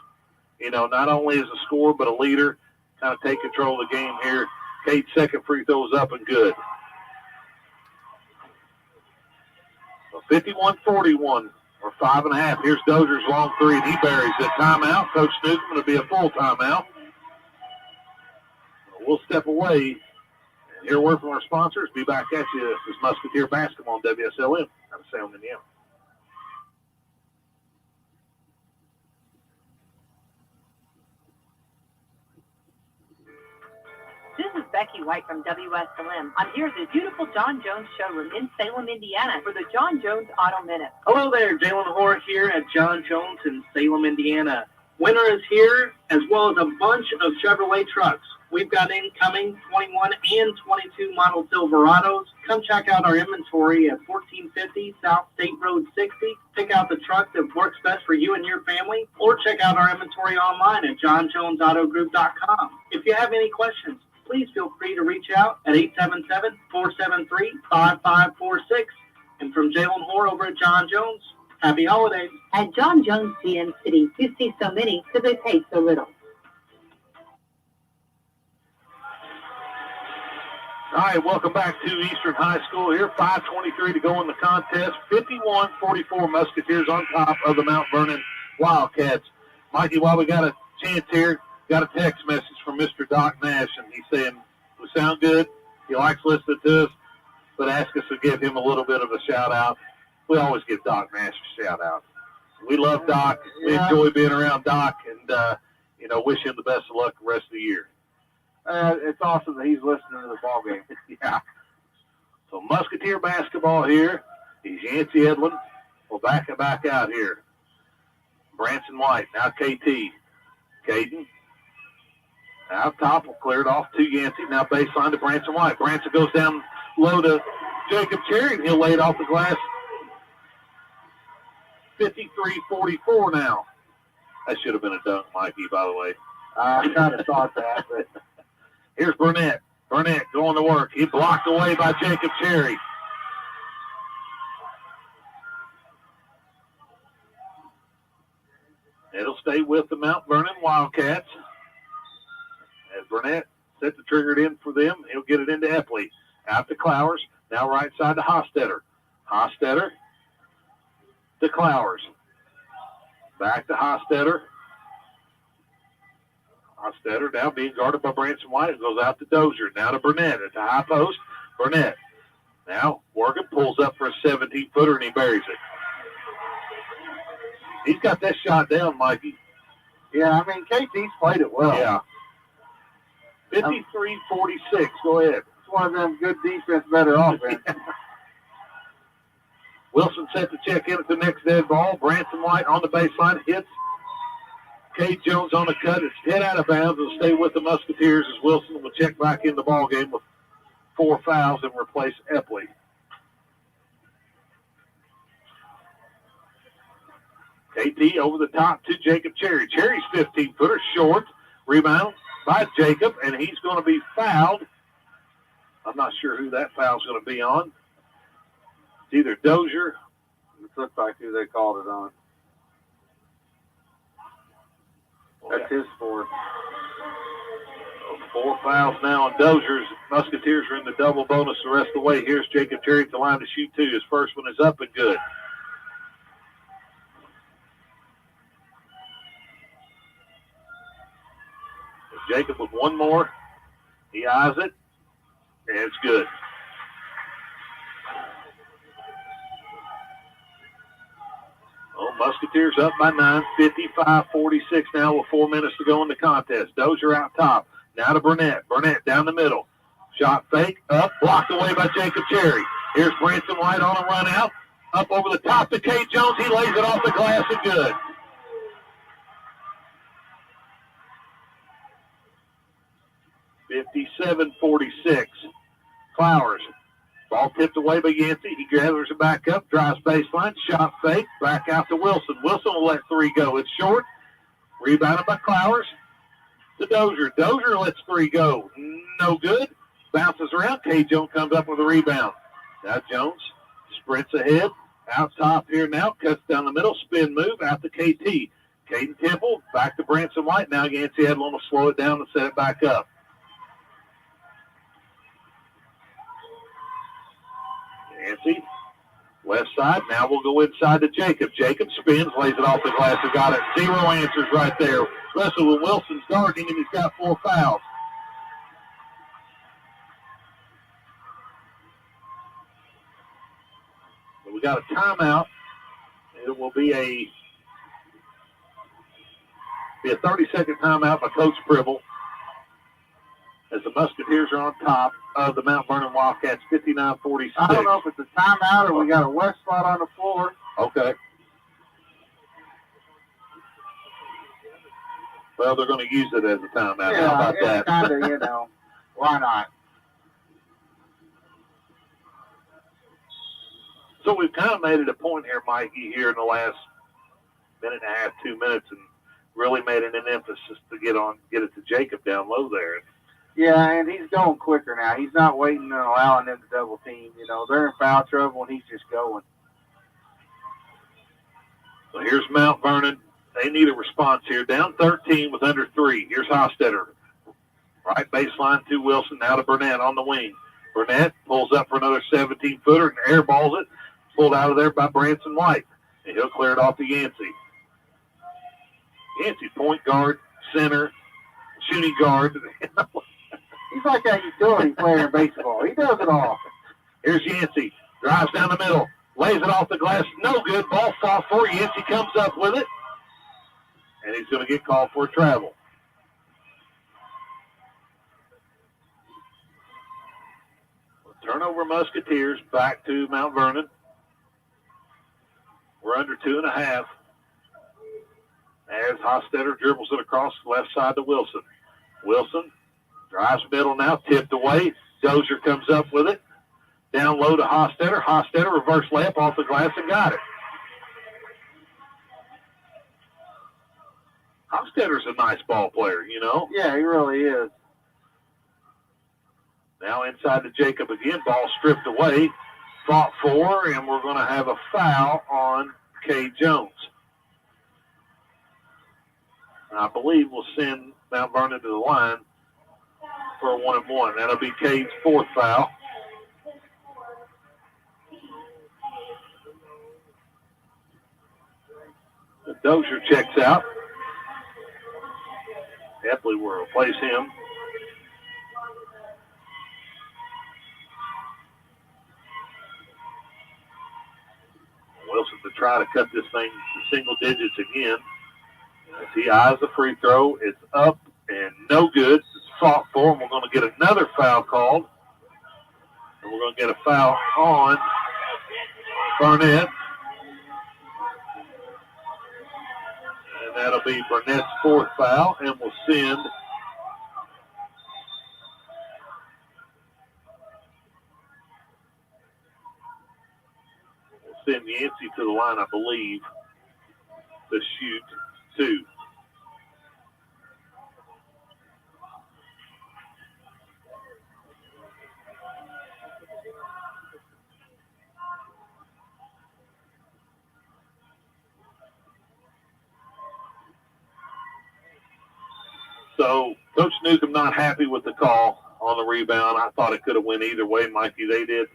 You know, not only as a scorer, but a leader. Kind of take control of the game here. Cade's second free throw is up and good. So 51-41, or 5.5. Here's Dozier's long three, and he buries it. Timeout. Coach Newcomb, going to be a full timeout. We'll step away and hear word from our sponsors. Be back at you. This is Musketeer Basketball on WSLM out of Salem, Indiana. This is Becky White from WSLM. I'm here at the beautiful John Jones showroom in Salem, Indiana for the John Jones Auto Minute. Hello there, Jalen Hoare here at John Jones in Salem, Indiana. Winter is here, as well as a bunch of Chevrolet trucks. We've got incoming 21 and 22 model Silverados. Come check out our inventory at 1450 South State Road 60. Pick out the truck that works best for you and your family, or check out our inventory online at johnjonesautogroup.com. If you have any questions, please feel free to reach out at 877-473-5546. And from Jalen Hoare over at John Jones, happy holidays. At John Jones GM City, you see so many because they pay so little. All right, welcome back to Eastern High School here. 5:23 to go in the contest. 51-44 Musketeers on top of the Mount Vernon Wildcats. Mikey, while we got a chance here, got a text message from Mr. Doc Nash, and he's saying, we sound good. He likes listening to us, but ask us to give him a little bit of a shout-out. We always give Doc Nash a shout-out. We love Doc. We enjoy being around Doc, and, wish him the best of luck the rest of the year. It's awesome that he's listening to the ball game. Yeah. So Musketeer basketball here. He's Yancey Edlin. We'll back it back out here. Branson White. Now KT. Caden. Out top. Will clear it off to Yancey. Now baseline to Branson White. Branson goes down low to Jacob Cherry, and he'll lay it off the glass. 53-44 now. That should have been a dunk, Mikey, by the way. I kind of thought that, but... Here's Burnett. Burnett going to work. He blocked away by Jacob Cherry. It'll stay with the Mount Vernon Wildcats. As Burnett set the trigger in for them, he'll get it into Epley. Out to Clowers. Now right side to Hostetter. Hostetter to Clowers. Back to Hostetter. Hostetter now being guarded by Branson White. It goes out to Dozier. Now to Burnett at the high post. Burnett. Now Morgan pulls up for a 17-footer, and he buries it. He's got that shot down, Mikey. Yeah, I mean, KT's played it well. Yeah. 53-46. Go ahead. It's one of them good defense, better offense. Wilson set to check in at the next dead ball. Branson White on the baseline hits Cade Jones on the cut. It's head out of bounds. It'll stay with the Musketeers as Wilson will check back in the ball game with 4 fouls and replace Epley. KT over the top to Jacob Cherry. Cherry's 15-footer short. Rebound by Jacob, and he's going to be fouled. I'm not sure who that foul's going to be on. It's either Dozier. It looks like who they called it on. That's his fourth. 4 fouls now on Dozier's. Musketeers are in the double bonus the rest of the way. Here's Jacob Cherry at the line to shoot 2. His first one is up and good. Jacob with one more. He eyes it, and it's good. Oh, Musketeers up by 9, 55-46 now with 4 minutes to go in the contest. Dozier out top. Now to Burnett. Burnett down the middle. Shot fake, up, blocked away by Jacob Cherry. Here's Branson White on a run out. Up over the top to Cade Jones. He lays it off the glass and good. (57-46). Clowers. Ball tipped away by Yancey. He gathers it back up, drives baseline, shot fake, back out to Wilson. Wilson will let 3 go. It's short. Rebounded by Clowers to Dozier. Dozier lets three go. No good. Bounces around. Kay Jones comes up with a rebound. Now Jones sprints ahead. Out top here now. Cuts down the middle. Spin move out to KT. Caden Temple back to Branson White. Now Yancey Edlin will slow it down and set it back up. Yancey, left side. Now we'll go inside to Jacob. Jacob spins, lays it off the glass and got it. 0 answers right there. Russell Wilson's guarding and he's got 4 fouls. So we got a timeout. It will be a 30-second timeout by Coach Pribble as the Musketeers are on top of the Mount Vernon Wildcats, 59-46. I don't know if it's a timeout or we got a wet spot on the floor. Okay. Well, they're going to use it as a timeout. Yeah, How about it's that? kind of, why not? So we've kind of made it a point here, Mikey, here in the last minute and a half, 2 minutes, and really made it an emphasis to get it to Jacob down low there. Yeah, and he's going quicker now. He's not waiting and allowing them to double team. They're in foul trouble, and he's just going. So here's Mount Vernon. They need a response here. Down 13 with under 3. Here's Hostetter. Right baseline to Wilson. Now to Burnett on the wing. Burnett pulls up for another 17-footer and airballs it. Pulled out of there by Branson White. And he'll clear it off to Yancey. Yancey, point guard, center, shooting guard. He's like a utility player in baseball. He does it all. Here's Yancey. Drives down the middle. Lays it off the glass. No good. Ball fought for. Yancey comes up with it. And he's going to get called for a travel. Turnover Musketeers back to Mount Vernon. We're under 2.5. As Hostetter dribbles it across the left side to Wilson. Wilson drives middle now, tipped away. Dozier comes up with it. Down low to Hostetter. Hostetter reverse layup off the glass and got it. Hostetter's a nice ball player, Yeah, he really is. Now inside to Jacob again. Ball stripped away. Fought for, and we're going to have a foul on Kay Jones. And I believe we'll send Mount Vernon to the line for a 1-and-1. That'll be Kay's 4th foul. The Dozier checks out. Epley will replace him. Wilson to try to cut this thing to single digits again. As he eyes the free throw, it's up and no good. It's fought for, and we're going to get another foul called. And we're going to get a foul on Burnett. And that'll be Burnett's 4th foul, and we'll send Yancey to the line, I believe, to shoot 2. So Coach Newcomb not happy with the call on the rebound. I thought it could have went either way, Mikey. They did.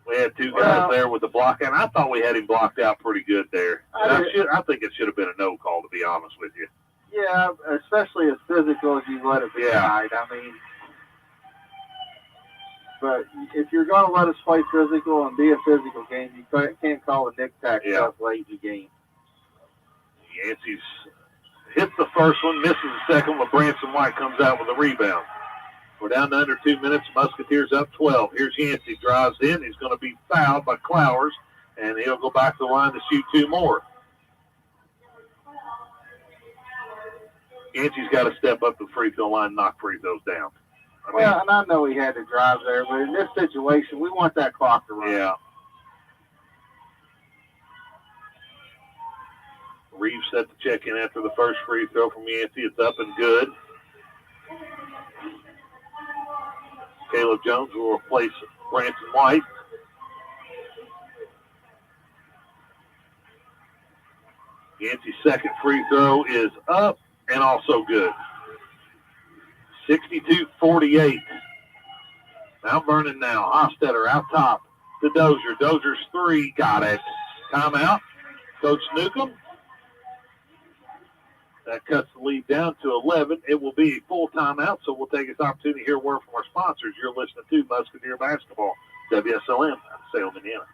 We had 2 guys there with the block, and I thought we had him blocked out pretty good there. And I think it should have been a no call, to be honest with you. Yeah, especially as physical as you let it be tonight. I mean, but if you're going to let us play physical and be a physical game, you can't call a tic-tac stuff late in the game. Yancey's hits the first one, misses the second, but Branson White comes out with a rebound. We're down to under 2 minutes. Musketeers up 12. Here's Yancey. Drives in. He's going to be fouled by Clowers, and he'll go back to the line to shoot 2 more. Yancey's got to step up the free throw line and knock free throws down. And I know he had to drive there, but in this situation, we want that clock to run. Yeah. Reeves set to check in after the first free throw from Yancey. It's up and good. Caleb Jones will replace Branson White. Yancey's second free throw is up and also good. 62-48. Mount Vernon now. Hofstetter out top to Dozier. Dozier's three. Got it. Timeout. Coach Newcomb. That cuts the lead down to 11. It will be a full timeout, so we'll take this opportunity to hear a word from our sponsors. You're listening to Musketeer Basketball, WSLM, Salem, Indiana.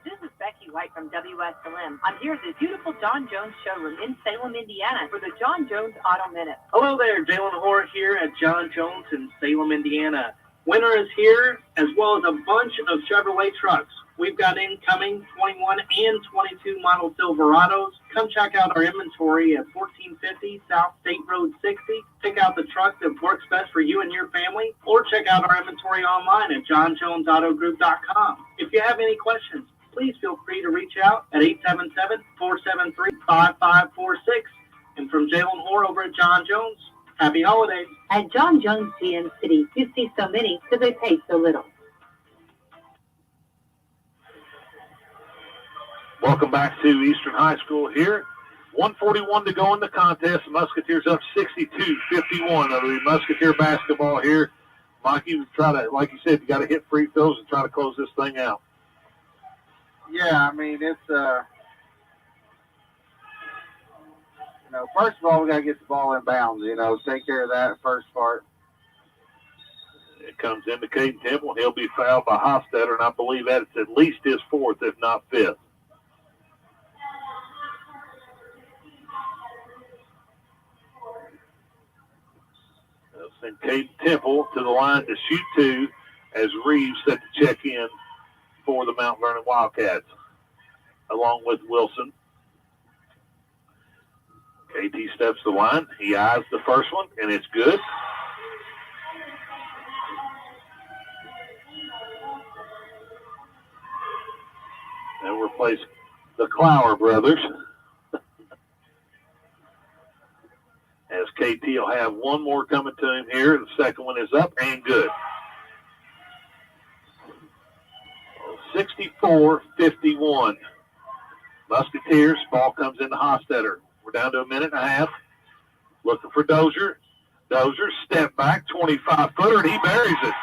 This is Becky White from WSLM. I'm here at the beautiful John Jones showroom in Salem, Indiana for the John Jones Auto Minute. Hello there, Jalen Hoare here at John Jones in Salem, Indiana. Winter is here, as well as a bunch of Chevrolet trucks. We've got incoming 21 and 22 model Silverados. Come check out our inventory at 1450 South State Road 60. Pick out the truck that works best for you and your family, or check out our inventory online at johnjonesautogroup.com. If you have any questions, please feel free to reach out at 877-473-5546. And from Jalen Hoare over at John Jones, happy holidays. At John Jones GM City, you see so many because they pay so little. Welcome back to Eastern High School here. 1:41 to go in the contest. Musketeers up 62-51. It'll be Musketeer basketball here. Mikey, we try to, like you said, you got to hit free throws and try to close this thing out. Yeah, I mean, it's, first of all, we got to get the ball in bounds, take care of that first part. It comes into Caden Temple. He'll be fouled by Hofstetter, and I believe that it's at least his fourth, if not fifth. They'll send Caden Temple to the line to shoot two as Reeves set to check in for the Mount Vernon Wildcats, along with Wilson. KT steps the line. He eyes the first one, and it's good. And we'll replace the Clower brothers. As KT will have one more coming to him here. The second one is up and good. 64-51. Musketeers. Ball comes into Hofstetter. We're down to a minute and a half. Looking for Dozier. Dozier, step back, 25-footer, and he buries it.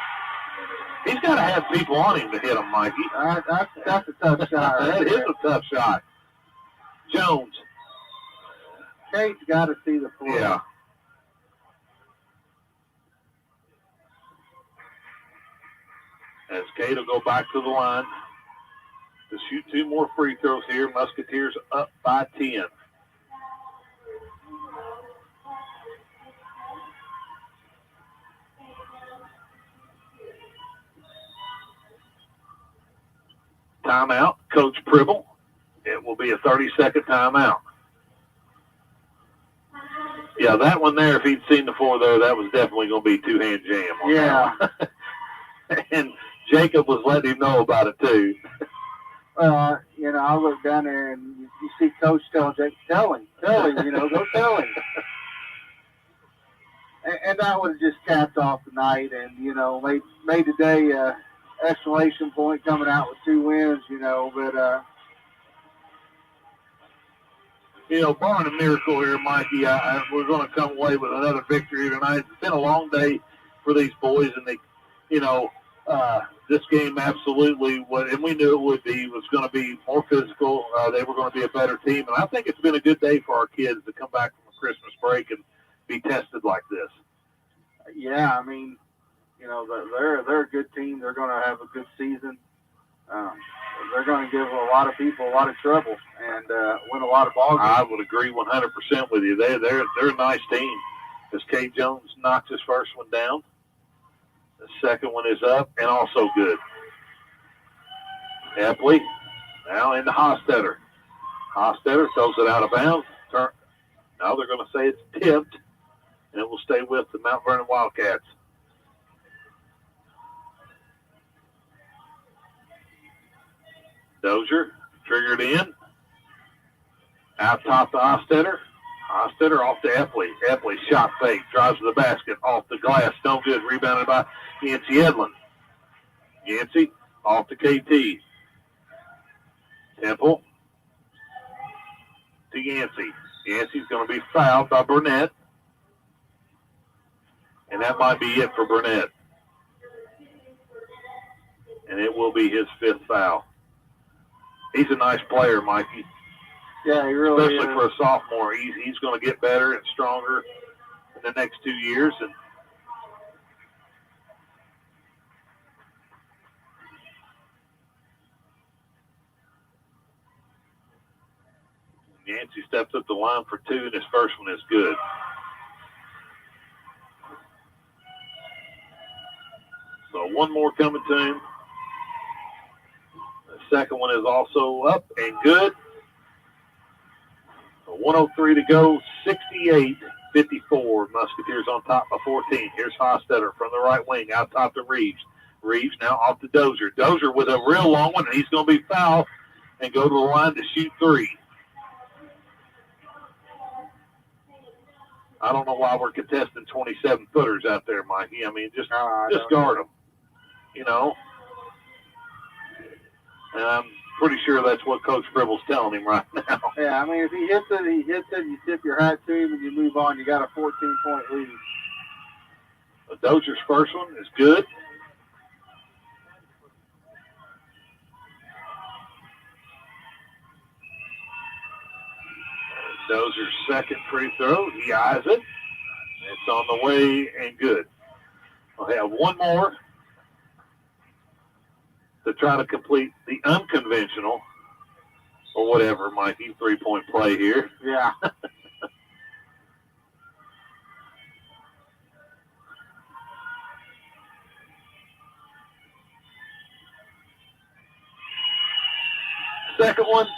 He's got to have people on him to hit him, Mikey. That's a tough shot. That is a tough shot. Jones. Kate's got to see the floor. Yeah. As Kate will go back to the line to shoot two more free throws here. Musketeers up by 10. Timeout, Coach Pribble. It will be a 30-second timeout. Yeah, that one there, if he'd seen the floor there, that was definitely going to be two-hand jam. Yeah. And Jacob was letting him know about it, too. I look down there and you see Coach telling Jake, tell him, go tell him. And that would have just capped off the night and, made the day exclamation point coming out with two wins, but barring a miracle here, Mikey, we're going to come away with another victory tonight. It's been a long day for these boys, and they, this game absolutely, and we knew it would be, was going to be more physical. They were going to be a better team, and I think it's been a good day for our kids to come back from a Christmas break and be tested like this. Yeah, I mean, they're a good team. They're going to have a good season. They're going to give a lot of people a lot of trouble and win a lot of ball games. I would agree 100% with you. They're a nice team. As Kate Jones knocks his first one down, the second one is up and also good. Epley now into Hofstetter. Hofstetter throws it out of bounds. Now they're going to say it's tipped, and it will stay with the Mount Vernon Wildcats. Dozier triggered in. Out top to Ostetter. Ostetter off to Epley. Epley shot fake. Drives to the basket. Off the glass. No good. Rebounded by Yancey Edlin. Yancey off to KT. Temple to Yancey. Yancey's going to be fouled by Burnett. And that might be it for Burnett. And it will be his 5th foul. He's a nice player, Mikey. Yeah, he really Especially is. for a sophomore. He's going to get better and stronger in the next 2 years. And Yancey steps up the line for 2, and his first one is good. So one more coming to him. The second one is also up and good. So 1:03 to go, 68-54. Musketeers on top by 14. Here's Hostetter from the right wing, out top to Reeves. Reeves now off to Dozier. Dozier with a real long one, and he's going to be fouled and go to the line to shoot 3. I don't know why we're contesting 27-footers out there, Mikey. I mean, just guard them, you know. And I'm pretty sure that's what Coach Bribble's telling him right now. Yeah, I mean, if he hits it, he hits it. You tip your hat to him and you move on. You got a 14-point lead. But Dozier's first one is good. Dozier's second free throw. He eyes it. It's on the way and good. We'll have one more to try to complete the unconventional or whatever, Mikey, 3-point play here. Yeah. Second one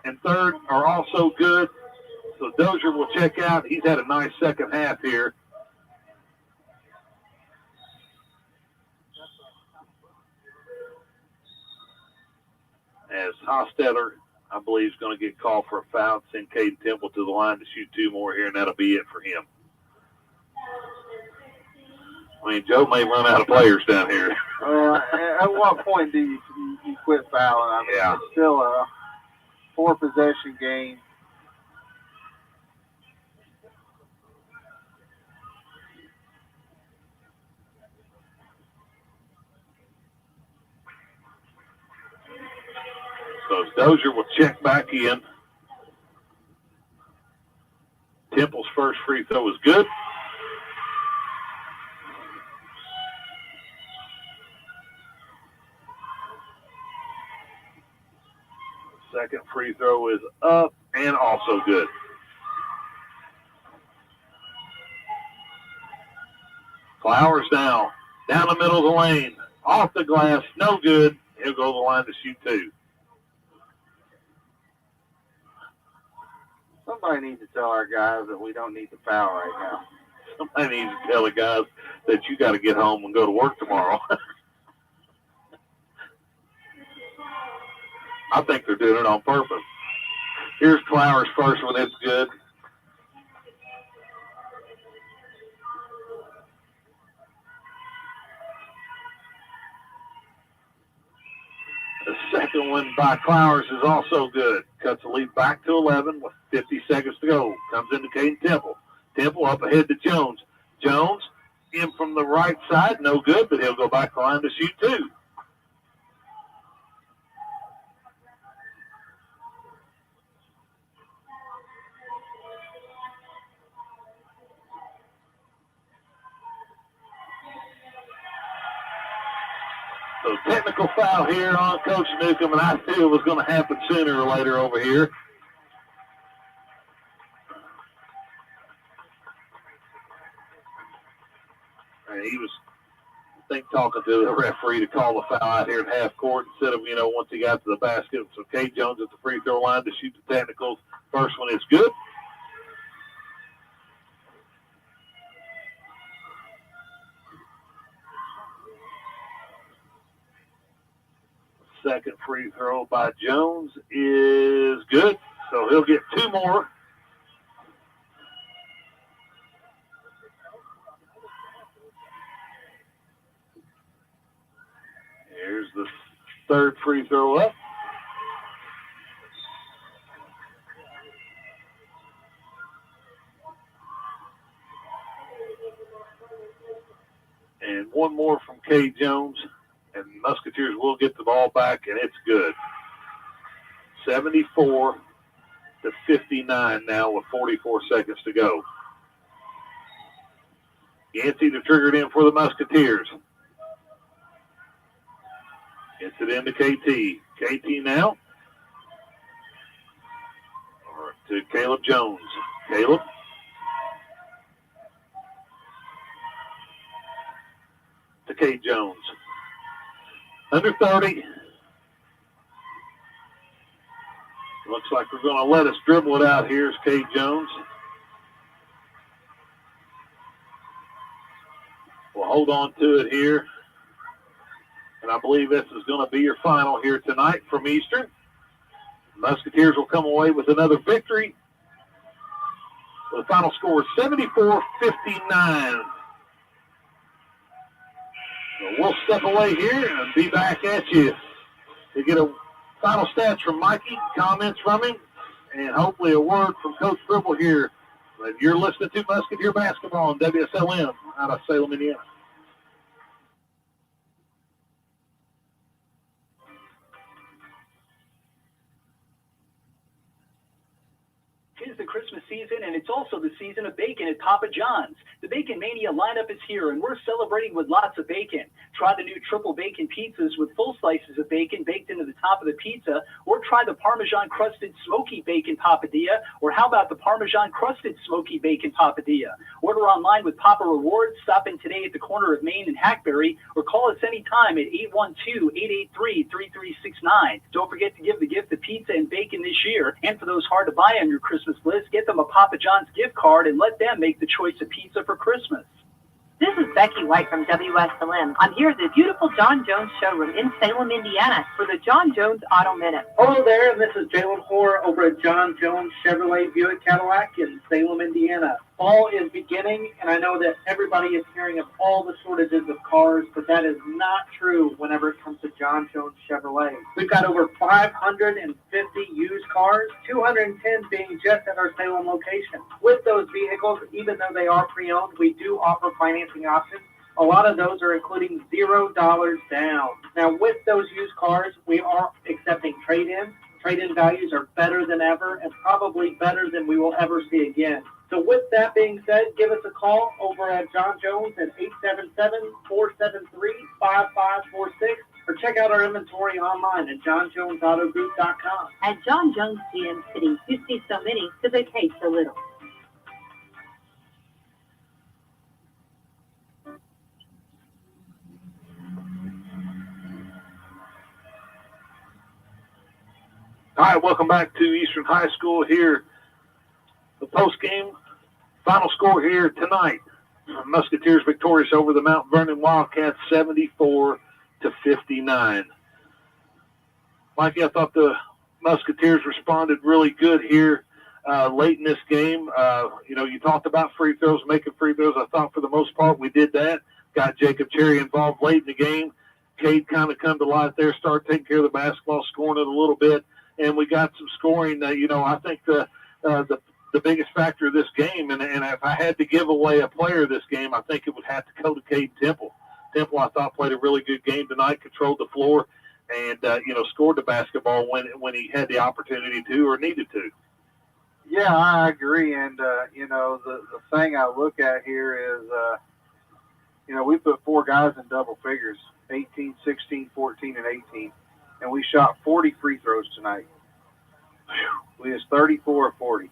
and third are also good. So Dozier will check out. He's had a nice second half here. As Hostetter, I believe, is going to get called for a foul, send Caden Temple to the line to shoot 2 more here, and that'll be it for him. I mean, Joe may run out of players down here. At what point do you quit fouling? I mean, Yeah. It's still a 4-possession game. So Dozier will check back in. Temple's first free throw is good. Second free throw is up and also good. Flowers now, down the middle of the lane, off the glass, no good. He'll go to the line to shoot 2. Somebody needs to tell our guys that we don't need to foul right now. Somebody needs to tell the guys that you got to get home and go to work tomorrow. I think they're doing it on purpose. Here's Flowers' first one. It's good. The second one by Flowers is also good. Cuts the lead back to 11 with 50 seconds to go. Comes into Caden Temple. Temple up ahead to Jones. Jones in from the right side. No good, but he'll go back the line to shoot 2. So technical foul here on Coach Newcomb, and I knew it was going to happen sooner or later over here. And he was, I think, talking to the referee to call the foul out here at half court instead of, once he got to the basket. So Kate Jones at the free throw line to shoot the technicals. First one is good. Second free throw by Jones is good, so he'll get 2 more. Here's the third free throw up. And 1 more from Cade Jones. And Musketeers will get the ball back, and it's good. 74-59 now with 44 seconds to go. Yancey to trigger it in for the Musketeers. Gets it into KT. KT now. Or to Caleb Jones. Caleb. To Cade Jones. Under 30. Looks like we're going to let us dribble it out here. Is Cade Jones. We'll hold on to it here. And I believe this is going to be your final here tonight from Eastern. Musketeers will come away with another victory. The final score is 74-59. So we'll step away here and be back at you to get a final stats from Mikey, comments from him, and hopefully a word from Coach Gribble here. But you're listening to Musketeer Basketball on WSLM out of Salem, Indiana. It is the Christmas season, and it's also the season of bacon at Papa John's. The Bacon Mania lineup is here, and we're celebrating with lots of bacon. Try the new triple bacon pizzas with full slices of bacon baked into the top of the pizza, or try the Parmesan-crusted smoky bacon papadilla, or how about the Parmesan-crusted smoky bacon papadilla? Order online with Papa Rewards. Stop in today at the corner of Main and Hackberry, or call us anytime at 812-883-3369. Don't forget to give the gift of pizza and bacon this year, and for those hard to buy on your Christmas list, get them a Papa John's gift card and let them make the choice of pizza for Christmas. This is Becky White from WSLM. I'm here at the beautiful John Jones showroom in Salem, Indiana for the John Jones Auto Minute. Hello there, and this is Jalen Hoare over at John Jones Chevrolet Buick Cadillac in Salem, Indiana. Fall is beginning, and I know that everybody is hearing of all the shortages of cars, but that is not true whenever it comes to John Jones Chevrolet. We've got over 550 used cars, 210 being just at our Salem location. With those vehicles, even though they are pre-owned, we do offer financing options. A lot of those are including $0 down. Now, with those used cars, we are accepting trade-ins. Trade-in values are better than ever and probably better than we will ever see again. So with that being said, give us a call over at John Jones at 877-473-5546 or check out our inventory online at johnjonesautogroup.com. At John Jones GM City, you see so many because they pay so little. All right, welcome back to Eastern High School here. The post-game final score here tonight. Musketeers victorious over the Mount Vernon Wildcats 74-59. Mikey, I thought the Musketeers responded really good here late in this game. You talked about free throws, making free throws. I thought for the most part we did that. Got Jacob Cherry involved late in the game. Cade kind of come to life there, started taking care of the basketball, scoring it a little bit, and we got some scoring. I think the biggest factor of this game, and if I had to give away a player this game, I think it would have to go to Cade Temple. Temple, I thought, played a really good game tonight, controlled the floor, and, scored the basketball when he had the opportunity to or needed to. Yeah, I agree. And, the thing I look at here is, we put 4 guys in double figures, 18, 16, 14, and 18, and we shot 40 free throws tonight. We was 34 or 40.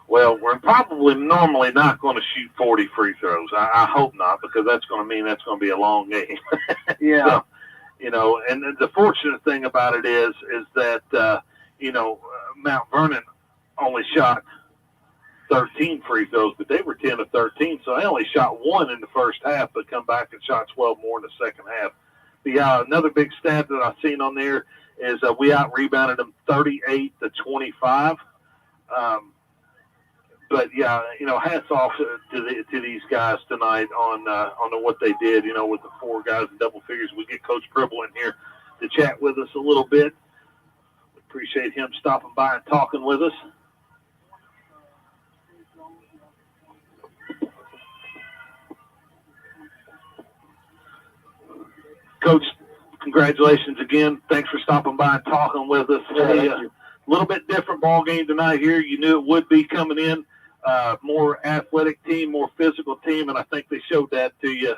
Well, we're probably normally not going to shoot 40 free throws. I hope not, because that's going to mean that's going to be a long game. Yeah. So, and the fortunate thing about it is that, Mount Vernon only shot 13 free throws, but they were 10 of 13, so they only shot 1 in the first half, but come back and shot 12 more in the second half. Yeah, another big stat that I've seen on there is we out-rebounded them 38-25. But yeah, hats off to these guys tonight on what they did. With the 4 guys in double figures. We get Coach Gribble in here to chat with us a little bit. We appreciate him stopping by and talking with us. Coach, congratulations again. Thanks for stopping by and talking with us. Hey, a little bit different ball game tonight here. You knew it would be coming in. More athletic team, more physical team, and I think they showed that to you,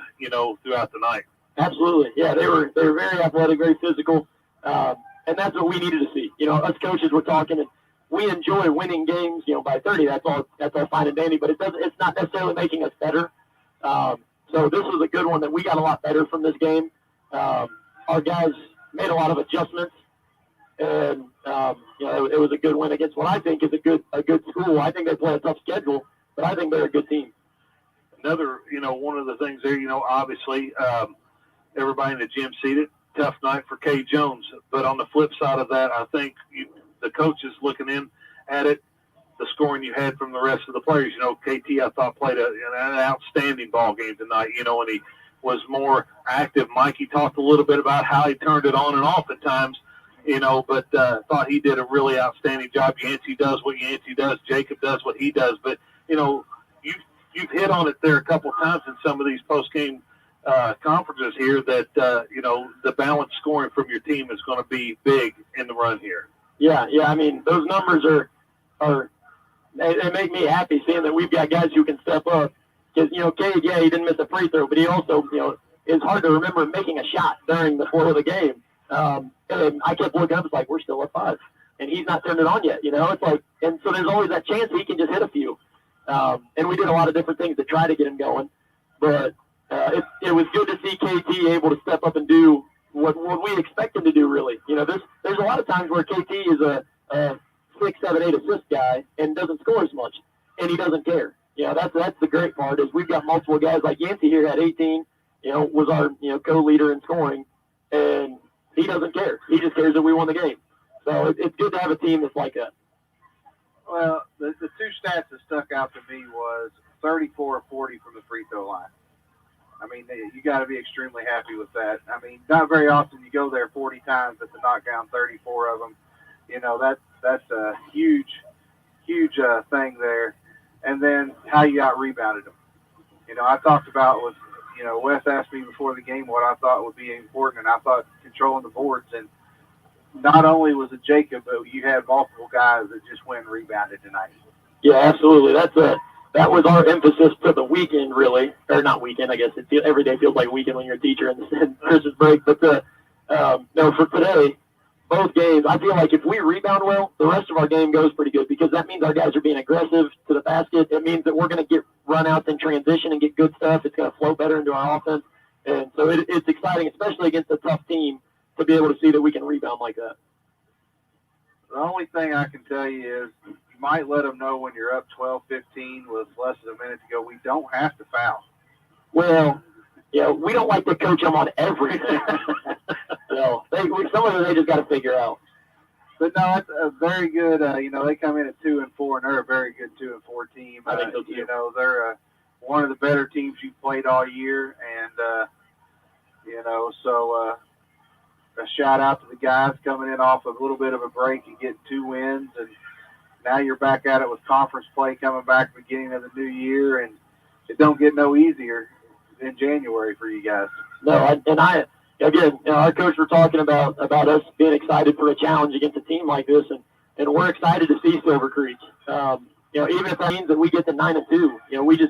throughout the night. Absolutely. Yeah, they were very athletic, very physical, and that's what we needed to see. Us coaches were talking, and we enjoy winning games, by 30. That's all fine and dandy, but it's not necessarily making us better. So this was a good one that we got a lot better from this game. Our guys made a lot of adjustments, and it was a good win against what I think is a good school. I think they play a tough schedule, but I think they're a good team. Another, one of the things there, obviously everybody in the gym seen it. Tough night for Kay Jones, but on the flip side of that, I think the coaches looking in at it, the scoring you had from the rest of the players. KT I thought played an outstanding ball game tonight. And he was more active. Mikey talked a little bit about how he turned it on and off at times. But thought he did a really outstanding job. Yancey does what Yancey does. Jacob does what he does. But, you've hit on it there a couple times in some of these post-game conferences here that, the balanced scoring from your team is going to be big in the run here. Yeah. I mean, those numbers they make me happy seeing that we've got guys who can step up. Because, Cade, he didn't miss a free throw, but he also, it's hard to remember making a shot during the flow of the game. And I kept looking up, it's like, we're still at 5. And he's not turned it on yet, It's like, and so there's always that chance he can just hit a few. And we did a lot of different things to try to get him going. But it was good to see KT able to step up and do what we expect him to do, really. There's a lot of times where KT is a 6, 7, 8 assist guy and doesn't score as much. And he doesn't care. That's the great part is we've got multiple guys like Yancey here had 18, was our, co-leader in scoring. And he doesn't care. He just cares that we won the game. So it's good to have a team that's like that. Well, the 2 stats that stuck out to me was 34 or 40 from the free throw line. I mean, you got to be extremely happy with that. I mean, not very often you go there 40 times but to knock down 34 of them. That's a huge thing there. And then how you out-rebounded them. I talked about with, Wes asked me before the game what I thought would be important, and I thought controlling the boards. And not only was it Jacob, but you had multiple guys that just went and rebounded tonight. Yeah, absolutely. That was our emphasis for the weekend, really. Or not weekend, I guess. Every day feels like a weekend when you're a teacher and Christmas break. But for today, both games, I feel like if we rebound well, the rest of our game goes pretty good because that means our guys are being aggressive to the basket. It means that we're going to get run-outs in transition and get good stuff. It's going to flow better into our offense. And so it's exciting, especially against a tough team, to be able to see that we can rebound like that. The only thing I can tell you is you might let them know when you're up 12-15 with less than a minute to go, we don't have to foul. Well, we don't like to coach them on everything. So some of it they just got to figure out. But no, it's a very good. They come in at 2-4, and they're a very good 2-4 team. I think so too. They're one of the better teams you've played all year, and so a shout out to the guys coming in off a little bit of a break and getting 2 wins, and now you're back at it with conference play coming back beginning of the new year, and it don't get no easier in January for you guys. No, our coach were talking about us being excited for a challenge against a team like this, and we're excited to see Silver Creek. Even if that means that we get to 9-2,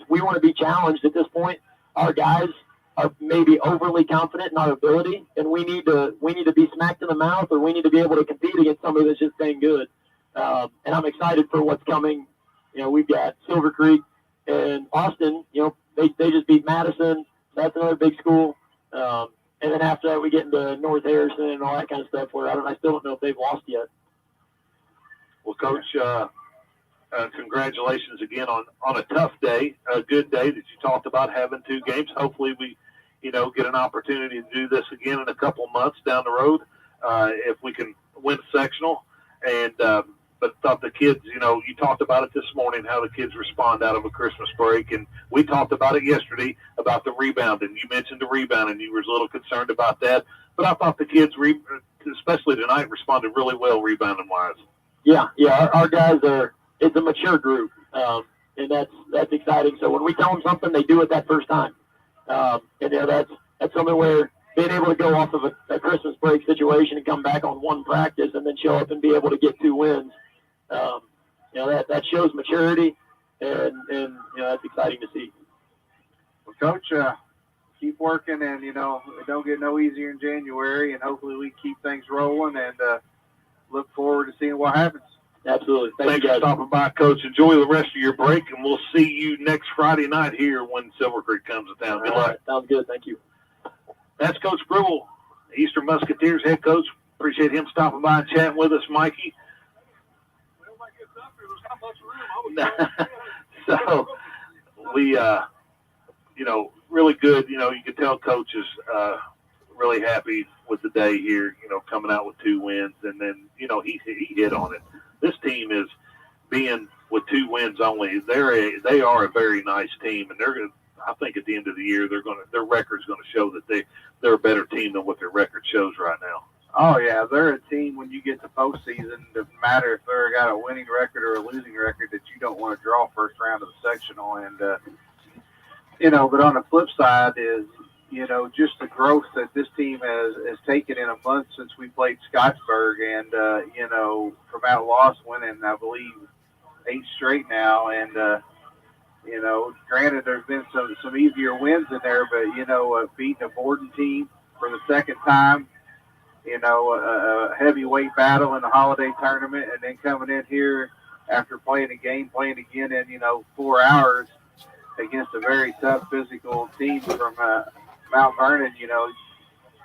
we want to be challenged at this point. Our guys are maybe overly confident in our ability, and we need to be smacked in the mouth, or we need to be able to compete against somebody that's just dang good. And I'm excited for what's coming. We've got Silver Creek and Austin. They just beat Madison. So that's another big school. And then after that, we get into North Harrison and all that kind of stuff where I still don't know if they've lost yet. Well, Coach, congratulations again on a tough day, a good day that you talked about having 2 games. Hopefully we get an opportunity to do this again in a couple of months down the road if we can win a sectional. And but thought the kids, you talked about it this morning, how the kids respond out of a Christmas break. And we talked about it yesterday about the rebounding. You mentioned the rebounding. You were a little concerned about that. But I thought the kids, especially tonight, responded really well rebounding-wise. Yeah, our guys it's a mature group, and that's exciting. So when we tell them something, they do it that first time. And that's something where being able to go off of a Christmas break situation and come back on one practice and then show up and be able to get 2 wins, that shows maturity, and that's exciting to see. Well, Coach, keep working, and it don't get no easier in January, and hopefully we keep things rolling, and look forward to seeing what happens. Absolutely. Thanks for stopping by, Coach. Enjoy the rest of your break, and we'll see you next Friday night here when Silver Creek comes to town. Good luck. Sounds good. Thank you. That's Coach Brewell, Eastern Musketeers head coach. Appreciate him stopping by and chatting with us, Mikey. So we, really good. You can tell Coach is really happy with the day here, coming out with 2 wins. And then, he hit on it. This team is being with 2 wins only. They are a very nice team, and they're going to, I think at the end of the year, their record's going to show that they're a better team than what their record shows right now. Oh, yeah, they're a team when you get to postseason. It doesn't matter if they've got a winning record or a losing record that you don't want to draw first round of the sectional. And, but on the flip side is, just the growth that this team has taken in a month since we played Scottsburg. And, from that loss winning, I believe, 8 straight now. And, granted, there's been some easier wins in there, but, beating a Borden team for the second time, a heavyweight battle in the holiday tournament, and then coming in here after playing again in, 4 hours against a very tough physical team from Mount Vernon.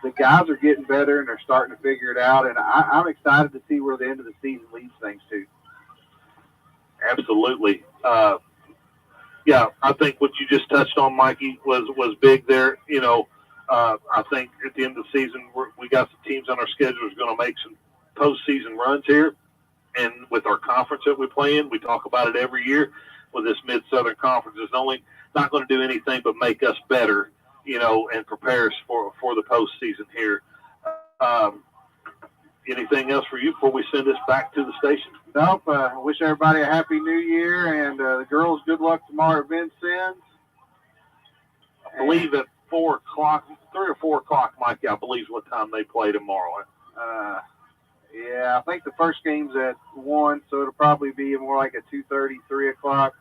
The guys are getting better, and they're starting to figure it out, and I'm excited to see where the end of the season leads things to. Absolutely. Yeah, I think what you just touched on, Mikey, was big there. I think at the end of the season, we got some teams on our schedule who's going to make some postseason runs here. And with our conference that we play in, we talk about it every year with this Mid-Southern Conference. It's only not going to do anything but make us better, and prepare us for the postseason here. Anything else for you before we send this back to the station? Nope. I wish everybody a happy new year, and the girls good luck tomorrow at Vincennes. I believe at 4 o'clock, 3 or 4 o'clock, Mikey, I believe is what time they play tomorrow. Yeah, I think the first game's at 1, so it'll probably be more like a 2:30, 3 o'clock.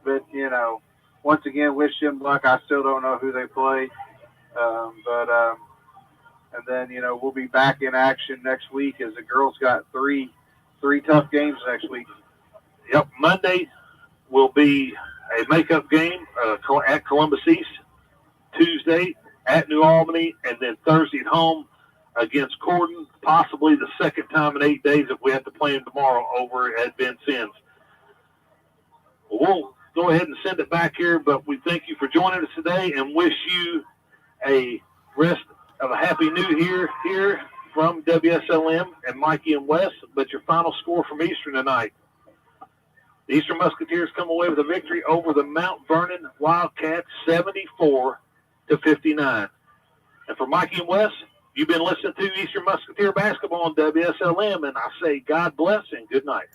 But, once again, wish them luck. I still don't know who they play. And then, we'll be back in action next week as the girls got three tough games next week. Yep, Monday will be a makeup game at Columbus East. Tuesday at New Albany, and then Thursday at home against Corden, possibly the second time in 8 days if we have to play them tomorrow over at Vincennes. We'll go ahead and send it back here, but we thank you for joining us today and wish you a rest of a happy new year here from WSLM and Mikey and Wes. But your final score from Eastern tonight. The Eastern Musketeers come away with a victory over the Mount Vernon Wildcats, 74-59. And for Mikey and Wes, you've been listening to Eastern Musketeer Basketball on WSLM, and I say God bless and good night.